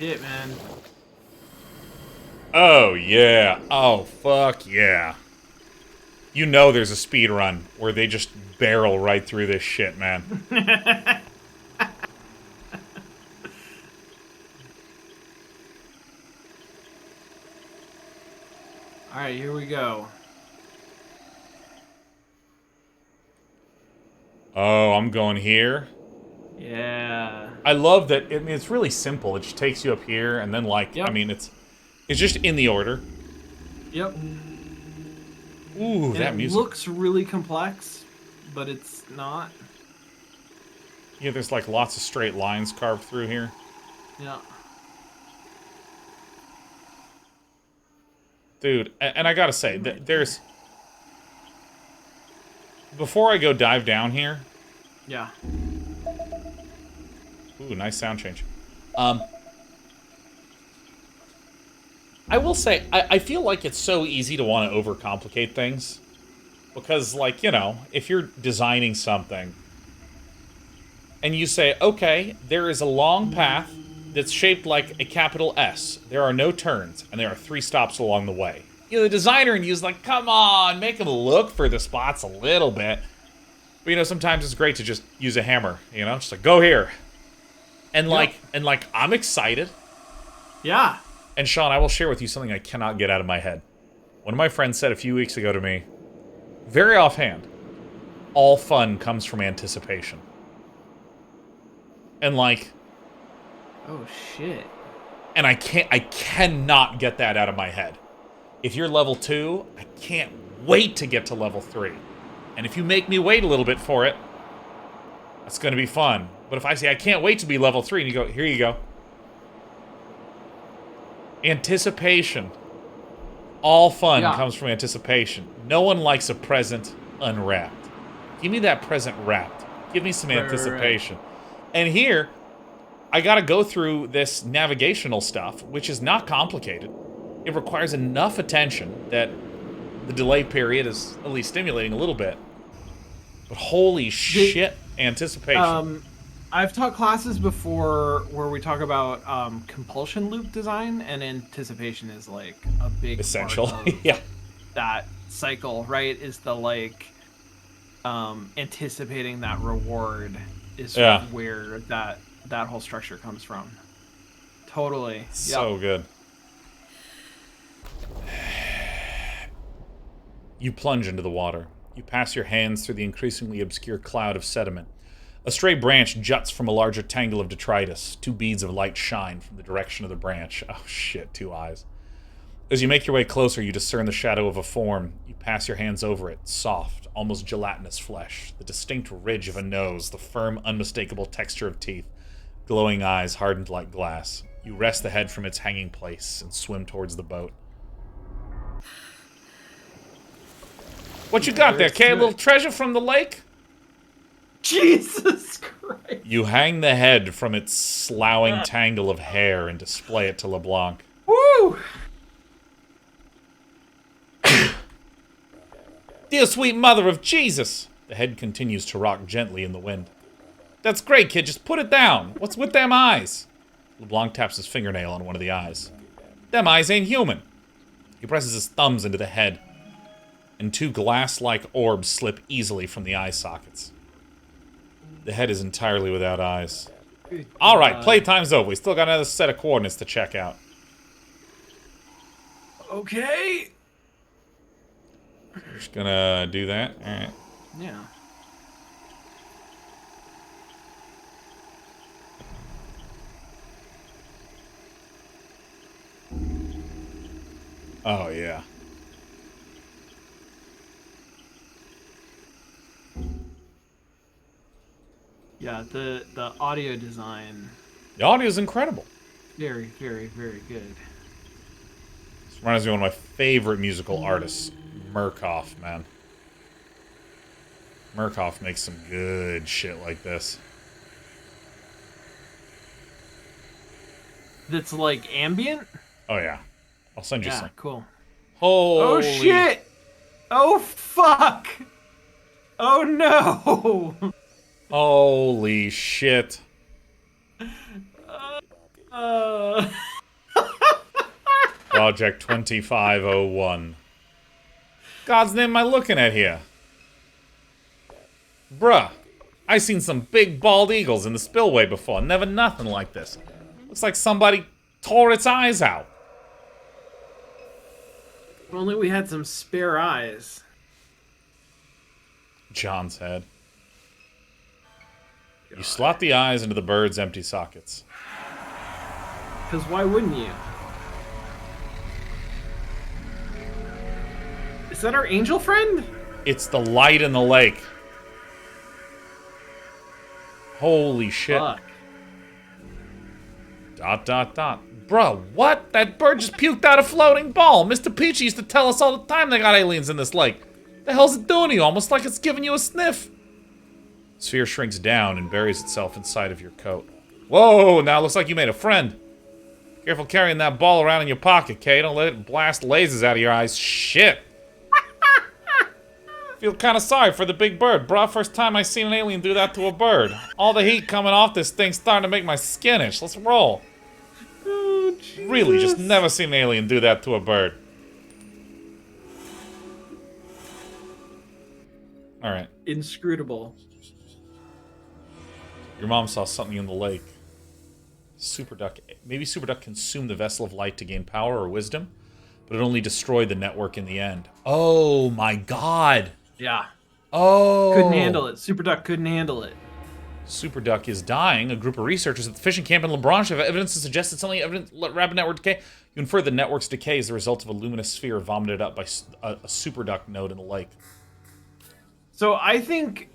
It, man. Oh, yeah. Oh, fuck yeah. You know there's a speed run where they just barrel right through this shit, man. Alright, here we go. Oh, I'm going here. Yeah. I love that. I mean, it's really simple. It just takes you up here, and then, like, Yep. I mean, it's just in the order. Yep. Ooh, And that it music. looks really complex, but it's not. Yeah, there's, like, lots of straight lines carved through here. Yeah. Dude, and I gotta say, there's... Before I go dive down here... Yeah. Ooh, nice sound change. I will say, I feel like it's so easy to want to overcomplicate things. Because, like, you know, if you're designing something, and you say, okay, there is a long path that's shaped like a capital S. There are no turns, and there are 3 stops along the way. You know, the designer in you is like, come on, make them look for the spots a little bit. But, you know, sometimes it's great to just use a hammer, you know? Just like, go here. And, Yep. like, I'm excited. Yeah. And Sean, I will share with you something I cannot get out of my head. One of my friends said a few weeks ago to me, very offhand, all fun comes from anticipation. And like... Oh, shit. And I cannot get that out of my head. If you're level 2, I can't wait to get to level 3. And if you make me wait a little bit for it, that's going to be fun. But if I say I can't wait to be level 3, and you go, here you go. Anticipation. All fun comes from anticipation. No one likes a present unwrapped. Give me that present wrapped. Give me some anticipation. Right. And here, I gotta go through this navigational stuff, which is not complicated. It requires enough attention that the delay period is at least stimulating a little bit. But holy shit, anticipation. I've taught classes before where we talk about compulsion loop design, and anticipation is like a big essential part of yeah. that cycle, right? Is the like anticipating that reward is sort of where that whole structure comes from. Totally. So good. You plunge into the water. You pass your hands through the increasingly obscure cloud of sediment. A stray branch juts from a larger tangle of detritus. 2 beads of light shine from the direction of the branch. Oh shit, 2 eyes. As you make your way closer, you discern the shadow of a form. You pass your hands over it. Soft, almost gelatinous flesh. The distinct ridge of a nose. The firm, unmistakable texture of teeth. Glowing eyes hardened like glass. You wrest the head from its hanging place and swim towards the boat. What you got there, Kay? A little treasure from the lake? Jesus Christ. You hang the head from its sloughing tangle of hair and display it to LeBlanc. Woo! Dear sweet mother of Jesus! The head continues to rock gently in the wind. That's great, kid. Just put it down. What's with them eyes? LeBlanc taps his fingernail on one of the eyes. Them eyes ain't human. He presses his thumbs into the head, and 2 glass-like orbs slip easily from the eye sockets. The head is entirely without eyes. Alright, playtime's over. We still got another set of coordinates to check out. Okay. Just gonna do that. Alright. Yeah. Oh, yeah. Yeah, the audio design. The audio is incredible. Very, very, very good. This reminds me of one of my favorite musical artists, Murkoff, man. Murkoff makes some good shit like this. That's like ambient? Oh, yeah. I'll send you some. Yeah, cool. Holy... Oh, shit! Oh, fuck! Oh, no! Holy shit. Project 2501. God's name am I looking at here? Bruh, I seen some big bald eagles in the spillway before. Never nothing like this. Looks like somebody tore its eyes out. If only we had some spare eyes. John's head. You slot the eyes into the bird's empty sockets. Because why wouldn't you? Is that our angel friend? It's the light in the lake. Holy shit. Fuck. ... Bruh, what? That bird just puked out a floating ball. Mr. Peachy used to tell us all the time they got aliens in this lake. The hell's it doing to you? Almost like it's giving you a sniff. Sphere shrinks down and buries itself inside of your coat. Whoa, now it looks like you made a friend. Careful carrying that ball around in your pocket, Kay. Don't let it blast lasers out of your eyes. Shit. Feel kind of sorry for the big bird, bruh. First time I seen an alien do that to a bird. All the heat coming off this thing's starting to make my skin itch. Let's roll. Oh, really, just never seen an alien do that to a bird. Alright. Inscrutable. Your mom saw something in the lake. Superduck. Maybe Superduck consumed the Vessel of Light to gain power or wisdom, but it only destroyed the network in the end. Oh my god! Yeah. Oh! Couldn't handle it. Superduck couldn't handle it. Superduck is dying. A group of researchers at the fishing camp in LaBranche have evidence to suggest that something rapid network decay. You infer the network's decay is the result of a luminous sphere vomited up by a Superduck node in the lake. So I think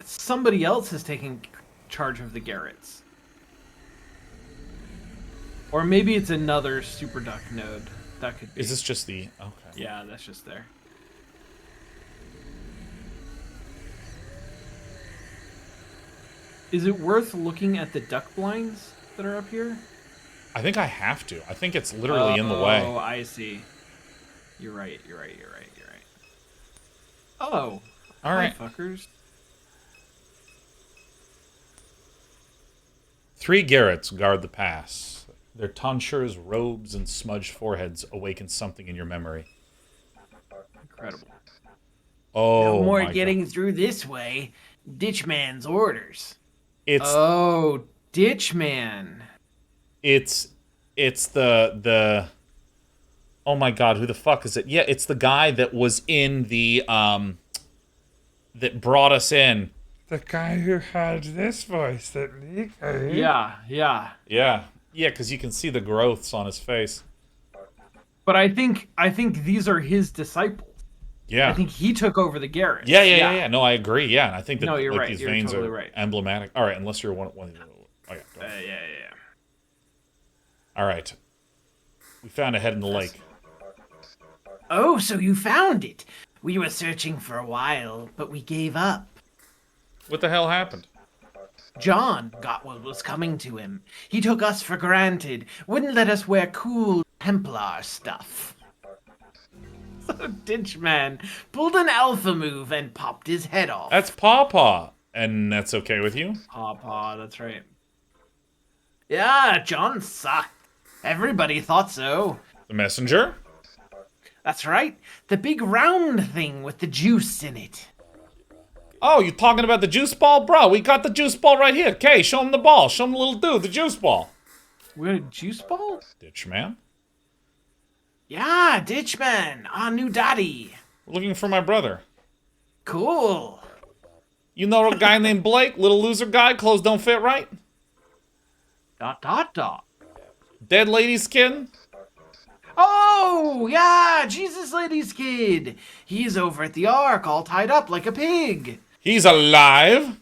somebody else is taking charge of the Garrets. Or maybe it's another Superduck node. That could be. Is this just the... Okay. Yeah, that's just there. Is it worth looking at the duck blinds that are up here? I think I have to. I think it's literally in the way. Oh, I see. You're right. Oh. All right. Hi, fuckers. 3 Garrets guard the pass. Their tonsures, robes, and smudged foreheads awaken something in your memory. Incredible. Oh, No more my getting God. through this way. Ditchman's orders. It's Oh, Ditchman. it's the oh my god, who the fuck is it? Yeah, it's the guy that was in the that brought us in. The guy who had this voice that leaked. Yeah. Yeah, because you can see the growths on his face. But I think these are his disciples. Yeah. I think he took over the Garrets. Yeah. No, I agree. Yeah, and I think that No, you're like, right. these You're veins totally are right. emblematic. All right, unless you're one. Oh, yeah, go ahead. Yeah. All right, we found a head in the lake. Oh, so you found it. We were searching for a while, but we gave up. What the hell happened? John got what was coming to him. He took us for granted, wouldn't let us wear cool Templar stuff. So Ditchman pulled an alpha move and popped his head off. That's Pawpaw, and that's okay with you? Pawpaw, that's right. Yeah, John sucked. Everybody thought so. The messenger? That's right. The big round thing with the juice in it. Oh, you talking about the juice ball? Bro, we got the juice ball right here. Okay, show him the ball. Show him the little dude, the juice ball. We got a juice ball? Ditch man. Yeah, Ditchman, our new daddy. We're looking for my brother. Cool. You know a guy named Blake? Little loser guy, clothes don't fit right? ... Dead lady's kid? Oh, yeah, Jesus Lady's kid. He's over at the Ark, all tied up like a pig. He's alive.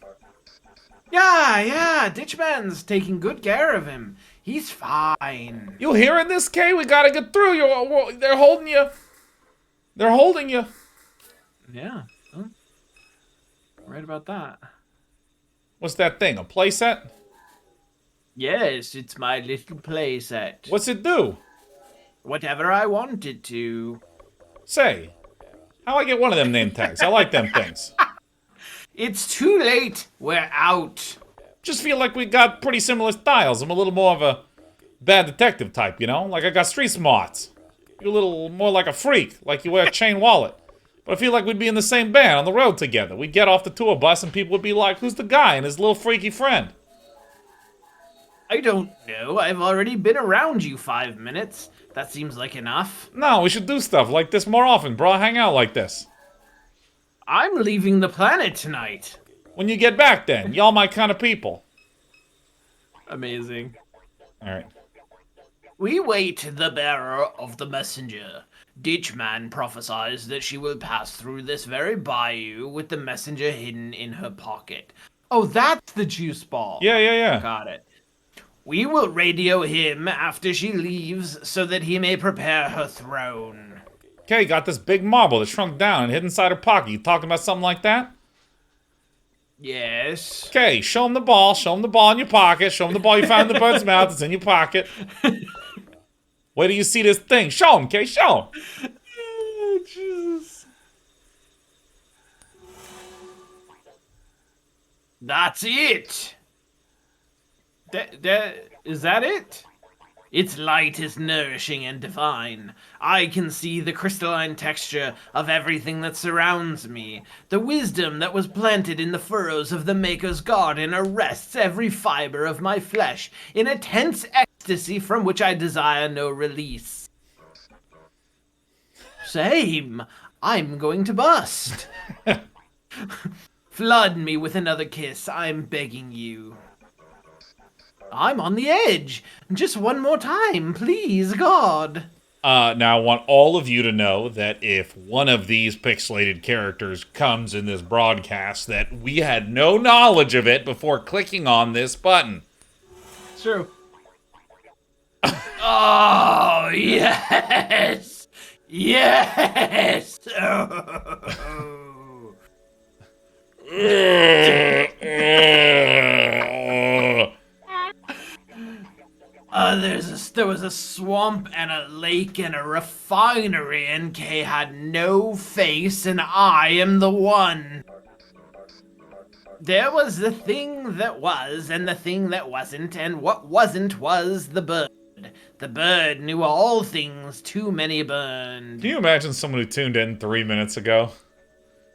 Yeah, Ditchman's taking good care of him. He's fine. You hearing this, Kay? We gotta get through. They're holding you. They're holding you. Yeah. Huh? Right about that. What's that thing? A playset? Yes, it's my little playset. What's it do? Whatever I wanted to. Say, how I get one of them name tags? I like them things. It's too late. We're out. Just feel like we got pretty similar styles. I'm a little more of a bad detective type, you know? Like I got street smarts. You're a little more like a freak, like you wear a chain wallet. But I feel like we'd be in the same band on the road together. We'd get off the tour bus and people would be like, who's the guy and his little freaky friend? I don't know. I've already been around you 5 minutes. That seems like enough. No, we should do stuff like this more often, bro. Hang out like this. I'm leaving the planet tonight. When you get back then, y'all my kind of people. Amazing. Alright. We wait the bearer of the messenger. Ditchman prophesies that she will pass through this very bayou with the messenger hidden in her pocket. Oh, that's the juice ball. Yeah. Got it. We will radio him after she leaves so that he may prepare her throne. Okay, got this big marble that shrunk down and hid inside her pocket. You talking about something like that? Yes. Okay, show him the ball. Show him the ball in your pocket. Show him the ball you found in the bird's mouth. It's in your pocket. Where do you see this thing? Show him, okay? Show him. Oh, Jesus. That's it. Is that it? Its light is nourishing and divine. I can see the crystalline texture of everything that surrounds me. The wisdom that was planted in the furrows of the Maker's garden arrests every fiber of my flesh in a tense ecstasy from which I desire no release. Same. I'm going to bust. Flood me with another kiss, I'm begging you. I'm on the edge. Just one more time, please, God. Now I want all of you to know that if one of these pixelated characters comes in this broadcast, that we had no knowledge of it before clicking on this button. It's true. Oh, yes! Yes! Oh. There was a swamp and a lake and a refinery, and Kay had no face, and I am the one. There was the thing that was, and the thing that wasn't, and what wasn't was the bird. The bird knew all things, too many burned. Can you imagine someone who tuned in 3 minutes ago?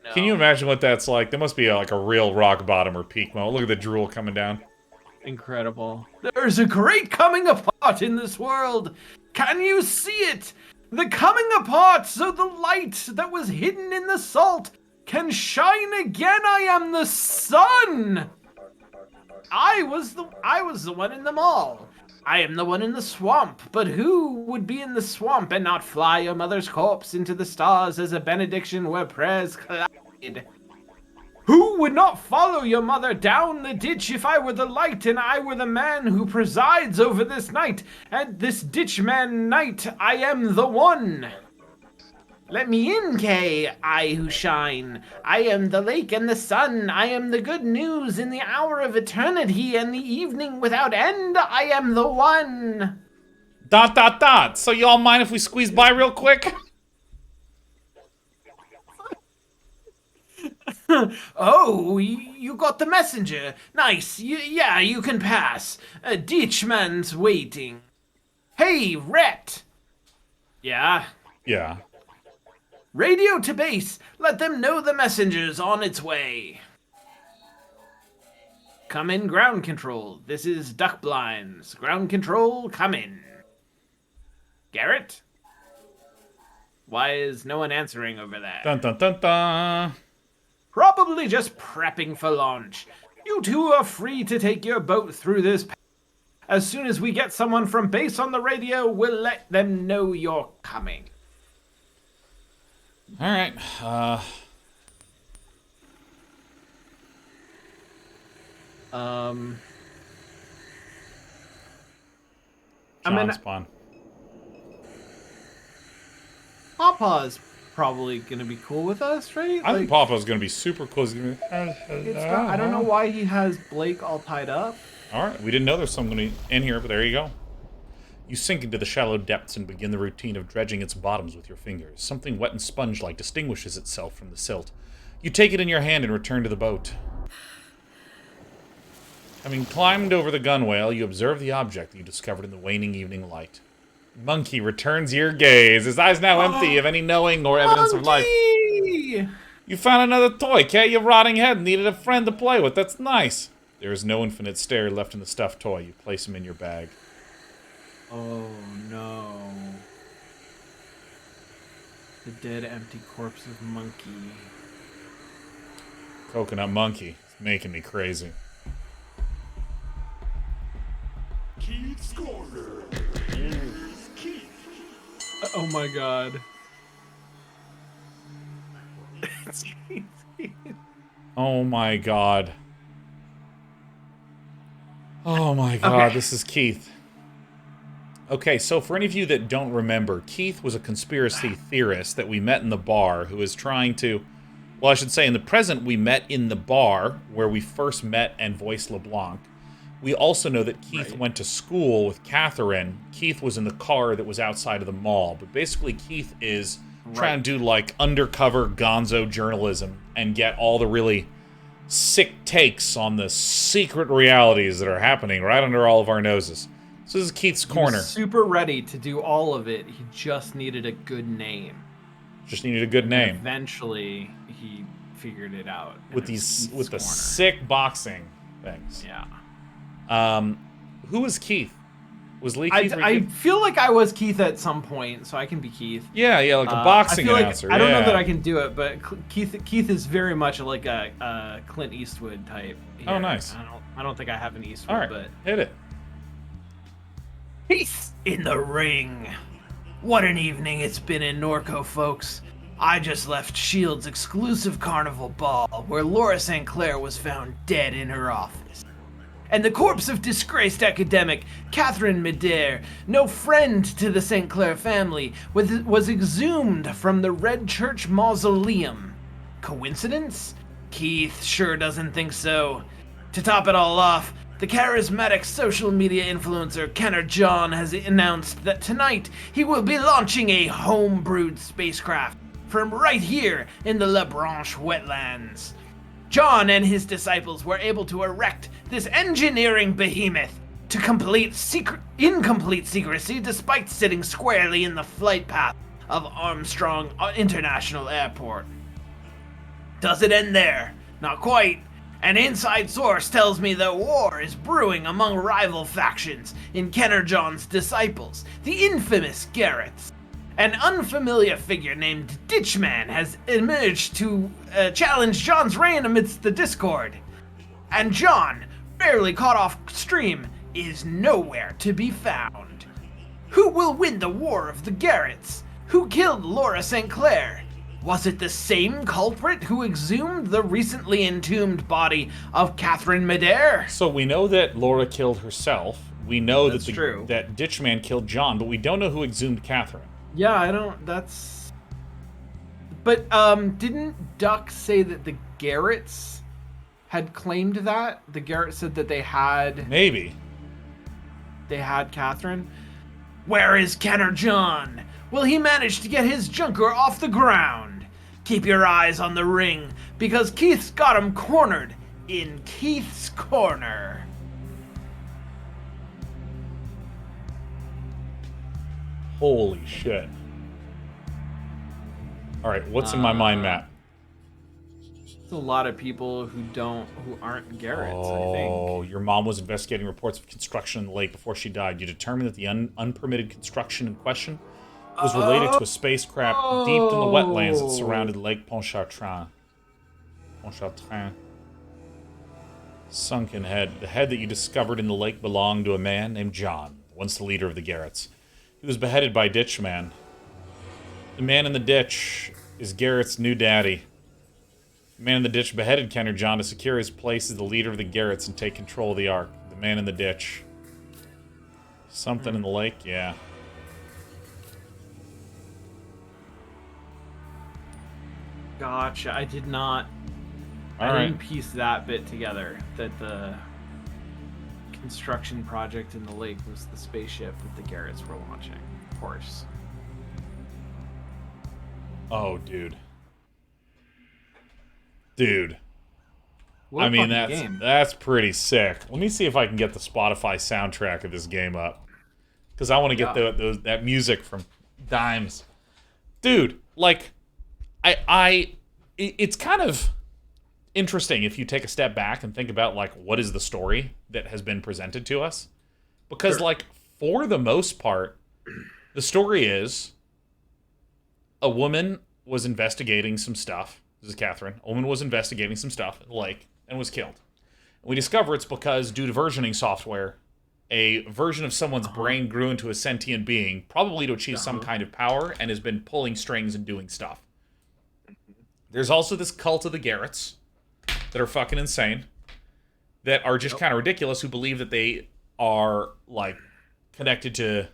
No. Can you imagine what that's like? There must be like a real rock bottom or peak moment. Look at the drool coming down. Incredible. There's a great coming apart in this world. Can you see it? The coming apart so the light that was hidden in the salt can shine again. I am the sun. I was the one in the mall. I am the one in the swamp. But who would be in the swamp and not fly your mother's corpse into the stars as a benediction where prayers collide? Who would not follow your mother down the ditch if I were the light and I were the man who presides over this night? And this ditch man night, I am the one. Let me in, Kay, I who shine. I am the lake and the sun. I am the good news in the hour of eternity and the evening without end. I am the one. ... So y'all mind if we squeeze by real quick? Oh, you got the messenger. Nice. Yeah, you can pass. Ditchman's waiting. Hey, Rhett. Yeah? Yeah. Radio to base. Let them know the messenger's on its way. Come in, ground control. This is Duck Blinds. Ground control, come in. Garrett? Why is no one answering over there? Dun dun dun dun. Probably just prepping for launch. You two are free to take your boat through this. As soon as we get someone from base on the radio, we'll let them know you're coming. All right. John Spawn. Papa's probably gonna be cool with us, right? I think Papa's gonna be super cool. He's gonna be, I don't know why he has Blake all tied up. all right, we didn't know there's someone in here, but there you go. You sink into the shallow depths and begin the routine of dredging its bottoms with your fingers. Something wet and sponge-like distinguishes itself from the silt. You take it in your hand and return to the boat. Having climbed over the gunwale, you observe the object that you discovered in the waning evening light. Monkey returns your gaze. His eyes now empty of any knowing or evidence of life. You found another toy, Kay. Your rotting head needed a friend to play with. That's nice. There is no infinite stare left in the stuffed toy. You place him in your bag. Oh no. The dead, empty corpse of Monkey. Coconut monkey. It's making me crazy. Keith's Corner. Keith. Oh my god. Oh my god. Oh my god, Okay. This is Keith. Okay, so for any of you that don't remember, Keith was a conspiracy theorist that we met in the bar who was trying to... Well, I should say in the present, we met in the bar where we first met and voiced LeBlanc. We also know that Keith went to school with Catherine. Keith was in the car that was outside of the mall. But basically, Keith is trying to do, like, undercover gonzo journalism and get all the really sick takes on the secret realities that are happening right under all of our noses. So this is Keith's He was corner. super ready to do all of it. He just needed a good name. Just needed a good name. Eventually, he figured it out. and With it was these, Keith's with the Corner. sick boxing things. Yeah. Who was Keith? Was Lee Keith? I feel like I was Keith at some point, so I can be Keith. Yeah, like a boxing I feel announcer. Like, I don't know yeah. that I can do it, but Keith is very much like a Clint Eastwood type. Here. Oh, nice. I don't think I have an Eastwood, All right, but hit it. Peace in the ring. What an evening it's been in Norco, folks. I just left S.H.I.E.L.D.'s exclusive carnival ball where Laura St. Clair was found dead in her office. And the corpse of disgraced academic Catherine Medare, no friend to the St. Clair family, was exhumed from the Red Church mausoleum. Coincidence? Keith sure doesn't think so. To top it all off, the charismatic social media influencer Kenner John has announced that tonight he will be launching a home-brewed spacecraft from right here in the La Branche wetlands. John and his disciples were able to erect this engineering behemoth to incomplete secrecy despite sitting squarely in the flight path of Armstrong International Airport. Does it end there? Not quite. An inside source tells me that war is brewing among rival factions in Kenner John's disciples, the infamous Garretts. An unfamiliar figure named Ditchman has emerged to challenge John's reign amidst the discord. And John, barely caught off stream, is nowhere to be found. Who will win the war of the Garretts? Who killed Laura St. Clair? Was it the same culprit who exhumed the recently entombed body of Catherine Medare? So we know that Laura killed herself. We know That's true. that Ditchman killed John, but we don't know who exhumed Catherine. yeah, I don't. That's. But didn't Duck say that the Garretts had claimed that? The Garretts said that they had Maybe. Catherine. Where is Kenner John? Will he manage to get his junker off the ground? Keep your eyes on the ring, because Keith's got him cornered in Keith's Corner. Holy shit. All right, what's in my mind map? There's a lot of people who aren't Garretts. I think. Oh, your mom was investigating reports of construction in the lake before she died. You determined that the unpermitted construction in question was related to a spacecraft deep in the wetlands that surrounded Lake Pontchartrain. Sunken head. The head that you discovered in the lake belonged to a man named John, once the leader of the Garretts. He was beheaded by Ditchman. The man in the ditch is Garrett's new daddy. The man in the ditch beheaded Kenner John to secure his place as the leader of the Garretts and take control of the Ark. The man in the ditch. Something in the lake? Yeah. Gotcha. I did not. All I right. didn't piece that bit together. That the construction project in the lake was the spaceship that the Garretts were launching. Of course. Oh, dude. Dude. What a I mean, fucking game. that's pretty sick. Let me see if I can get the Spotify soundtrack of this game up, because I want to get that music from Dimes. Dude, like, it's kind of interesting if you take a step back and think about, like, what is the story that has been presented to us, because like, for the most part, the story is a woman was investigating some stuff. This is Catherine. A woman was investigating some stuff in the lake and was killed. And we discover it's because, due to versioning software, a version of someone's brain grew into a sentient being, probably to achieve some kind of power, and has been pulling strings and doing stuff. There's also this cult of the Garretts that are fucking insane, that are just kind of ridiculous, who believe that they are, like, connected to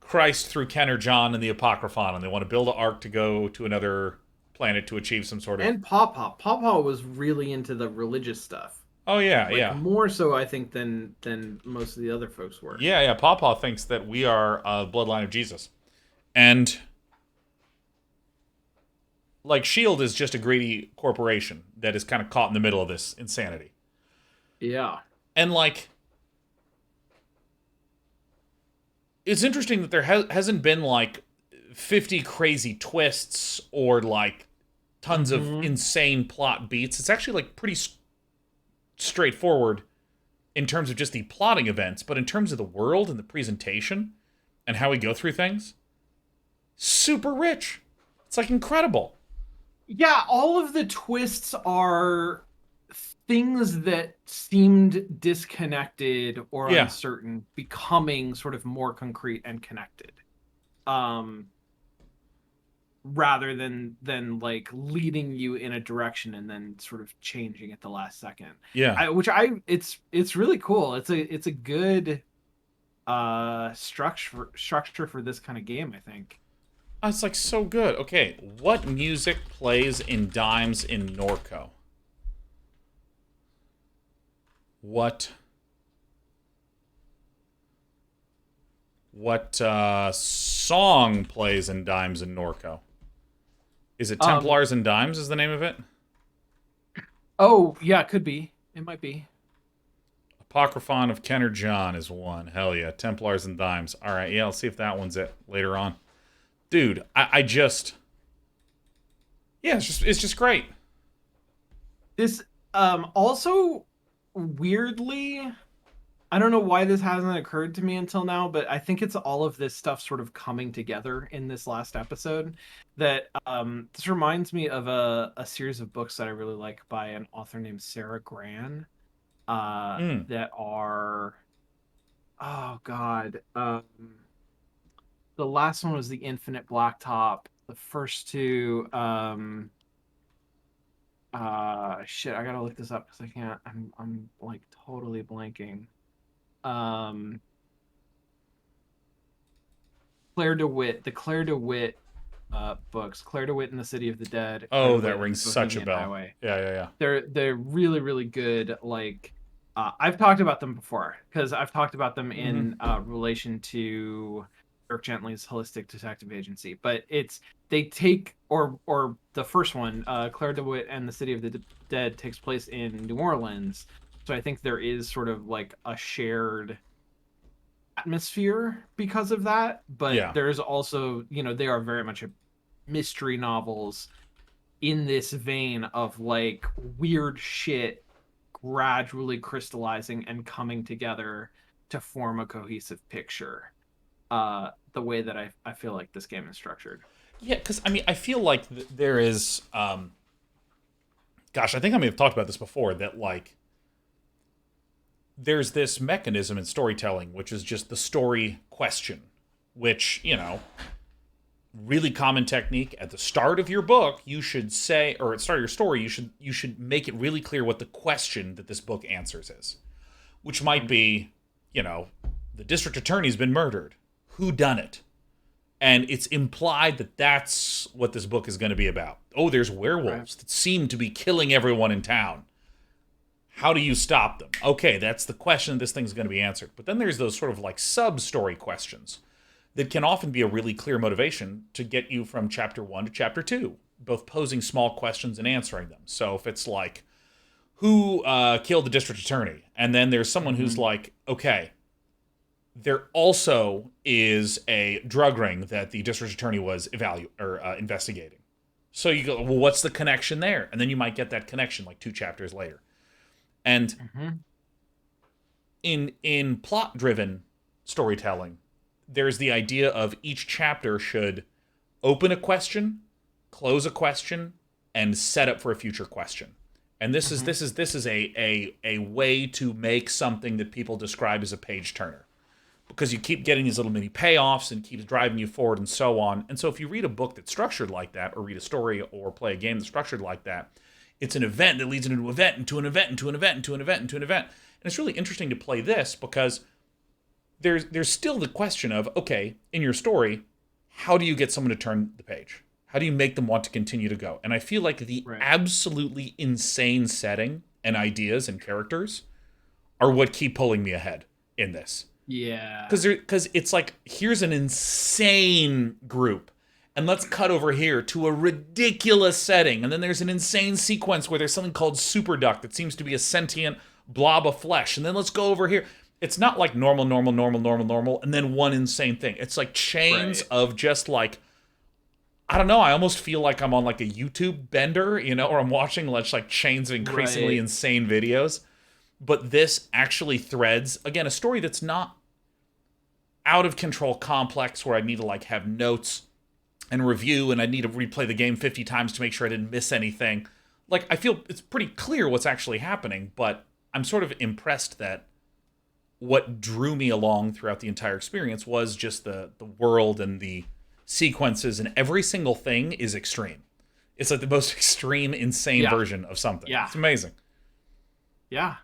Christ through Kenner John and the Apocryphon, and they want to build an ark to go to another planet to achieve some sort of... And Pawpaw. Pawpaw was really into the religious stuff. Oh, yeah, Like, yeah. more so, I think, than most of the other folks were. Yeah, yeah. Pawpaw thinks that we are bloodline of Jesus. And, like, S.H.I.E.L.D. is just a greedy corporation that is kind of caught in the middle of this insanity. Yeah. And, like, it's interesting that there hasn't been like 50 crazy twists or like tons of insane plot beats. It's actually like pretty straightforward in terms of just the plotting events, but in terms of the world and the presentation and how we go through things, super rich. It's like incredible. Yeah, all of the twists are things that seemed disconnected or Yeah. uncertain becoming sort of more concrete and connected. Rather than like leading you in a direction and then sort of changing at the last second. Yeah. It's really cool. It's a good structure for this kind of game, I think. It's like so good. Okay, what music plays in Dimes in Norco? What song plays in Dimes in Norco? Is it Templars and Dimes is the name of it? Oh, yeah, it could be. It might be. Apocryphon of Kenner John is one. Hell yeah. Templars and Dimes. All right, yeah, I'll see if that one's it later on. Dude, I just... Yeah, it's just great. This, also, weirdly... I don't know why this hasn't occurred to me until now, but I think it's all of this stuff sort of coming together in this last episode. That this reminds me of a series of books that I really like by an author named Sarah Gran. That are, oh god, the last one was The Infinite Blacktop. The first two, shit, I gotta look this up because I can't. I'm like totally blanking. Claire DeWitt, the Claire DeWitt books, Claire DeWitt in the City of the Dead. Oh, Claire that DeWitt rings in such a Bohemian bell. Highway. Yeah. They're really, really good. Like, I've talked about them before because I've talked about them in relation to Dirk Gently's Holistic Detective Agency. But they take or the first one, Claire DeWitt and the City of the Dead, takes place in New Orleans. So I think there is sort of like a shared atmosphere because of that. But there's also, they are very much mystery novels in this vein of like weird shit gradually crystallizing and coming together to form a cohesive picture. The way that I feel like this game is structured. Yeah, because, I mean, I feel like there is... gosh, I think I may have talked about this before, that, like, there's this mechanism in storytelling, which is just the story question, which, really common technique. At the start of your book, you should say, or at the start of your story, you should make it really clear what the question that this book answers is. Which might be, the district attorney's been murdered. Who done it? And it's implied that that's what this book is going to be about. Oh, there's werewolves that seem to be killing everyone in town. How do you stop them? Okay, that's the question this thing's going to be answered. But then there's those sort of like sub-story questions that can often be a really clear motivation to get you from chapter 1 to chapter 2, both posing small questions and answering them. So if it's like, who killed the district attorney? And then there's someone who's like, okay, there also is a drug ring that the district attorney was investigating. So you go, well, what's the connection there? And then you might get that connection like 2 chapters later. And in plot-driven storytelling, there's the idea of each chapter should open a question, close a question, and set up for a future question. And this is a way to make something that people describe as a page turner, because you keep getting these little mini payoffs and keeps driving you forward and so on. And so if you read a book that's structured like that, or read a story or play a game that's structured like that, it's an event that leads into an event, into an event, into an event, into an event, into an event. And it's really interesting to play this because there's still the question of, okay, in your story, how do you get someone to turn the page? How do you make them want to continue to go? And I feel like the absolutely insane setting and ideas and characters are what keep pulling me ahead in this. Yeah. Because it's like, here's an insane group, and let's cut over here to a ridiculous setting, and then there's an insane sequence where there's something called Superduck that seems to be a sentient blob of flesh, and then let's go over here. it's not like normal, normal, normal, normal, normal, and then one insane thing. It's like chains of just like, I don't know, I almost feel like I'm on like a YouTube bender, you know, or I'm watching like chains of increasingly insane videos. But this actually threads, again, a story that's not out of control complex where I need to like have notes and review and I need to replay the game 50 times to make sure I didn't miss anything. Like, I feel it's pretty clear what's actually happening, but I'm sort of impressed that what drew me along throughout the entire experience was just the world and the sequences, and every single thing is extreme. It's like the most extreme, insane version of something. Yeah. It's amazing. Yeah.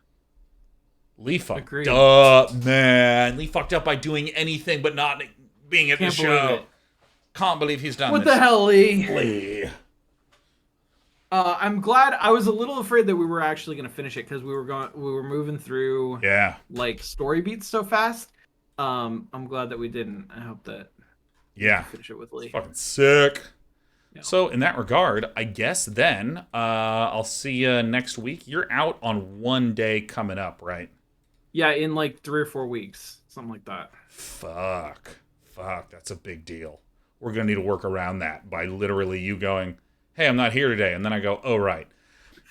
Lee fucked Agreed. up, man. Lee fucked up by doing anything but not being at Can't the believe show. it. Can't believe he's done What this. the hell, Lee? Lee. I'm glad. I was a little afraid that we were actually going to finish it because we were moving through like story beats so fast. I'm glad that we didn't. I hope that we finish it with Lee. It's fucking sick. Yeah. So in that regard, I guess then I'll see you next week. You're out on one day coming up, right? Yeah, in like 3 or 4 weeks, something like that. Fuck, that's a big deal. We're gonna need to work around that by literally you going, hey, I'm not here today, and then I go, oh, right.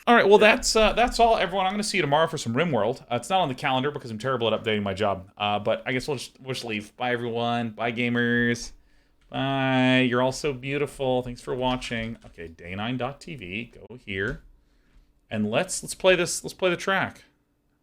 All right, well, that's all, everyone. I'm going to see you tomorrow for some RimWorld. It's not on the calendar because I'm terrible at updating my job, but I guess we'll just leave. Bye, everyone. Bye, gamers. Bye. You're all so beautiful. Thanks for watching. Okay, day9.tv. Go here, and let's play this. Let's play the track.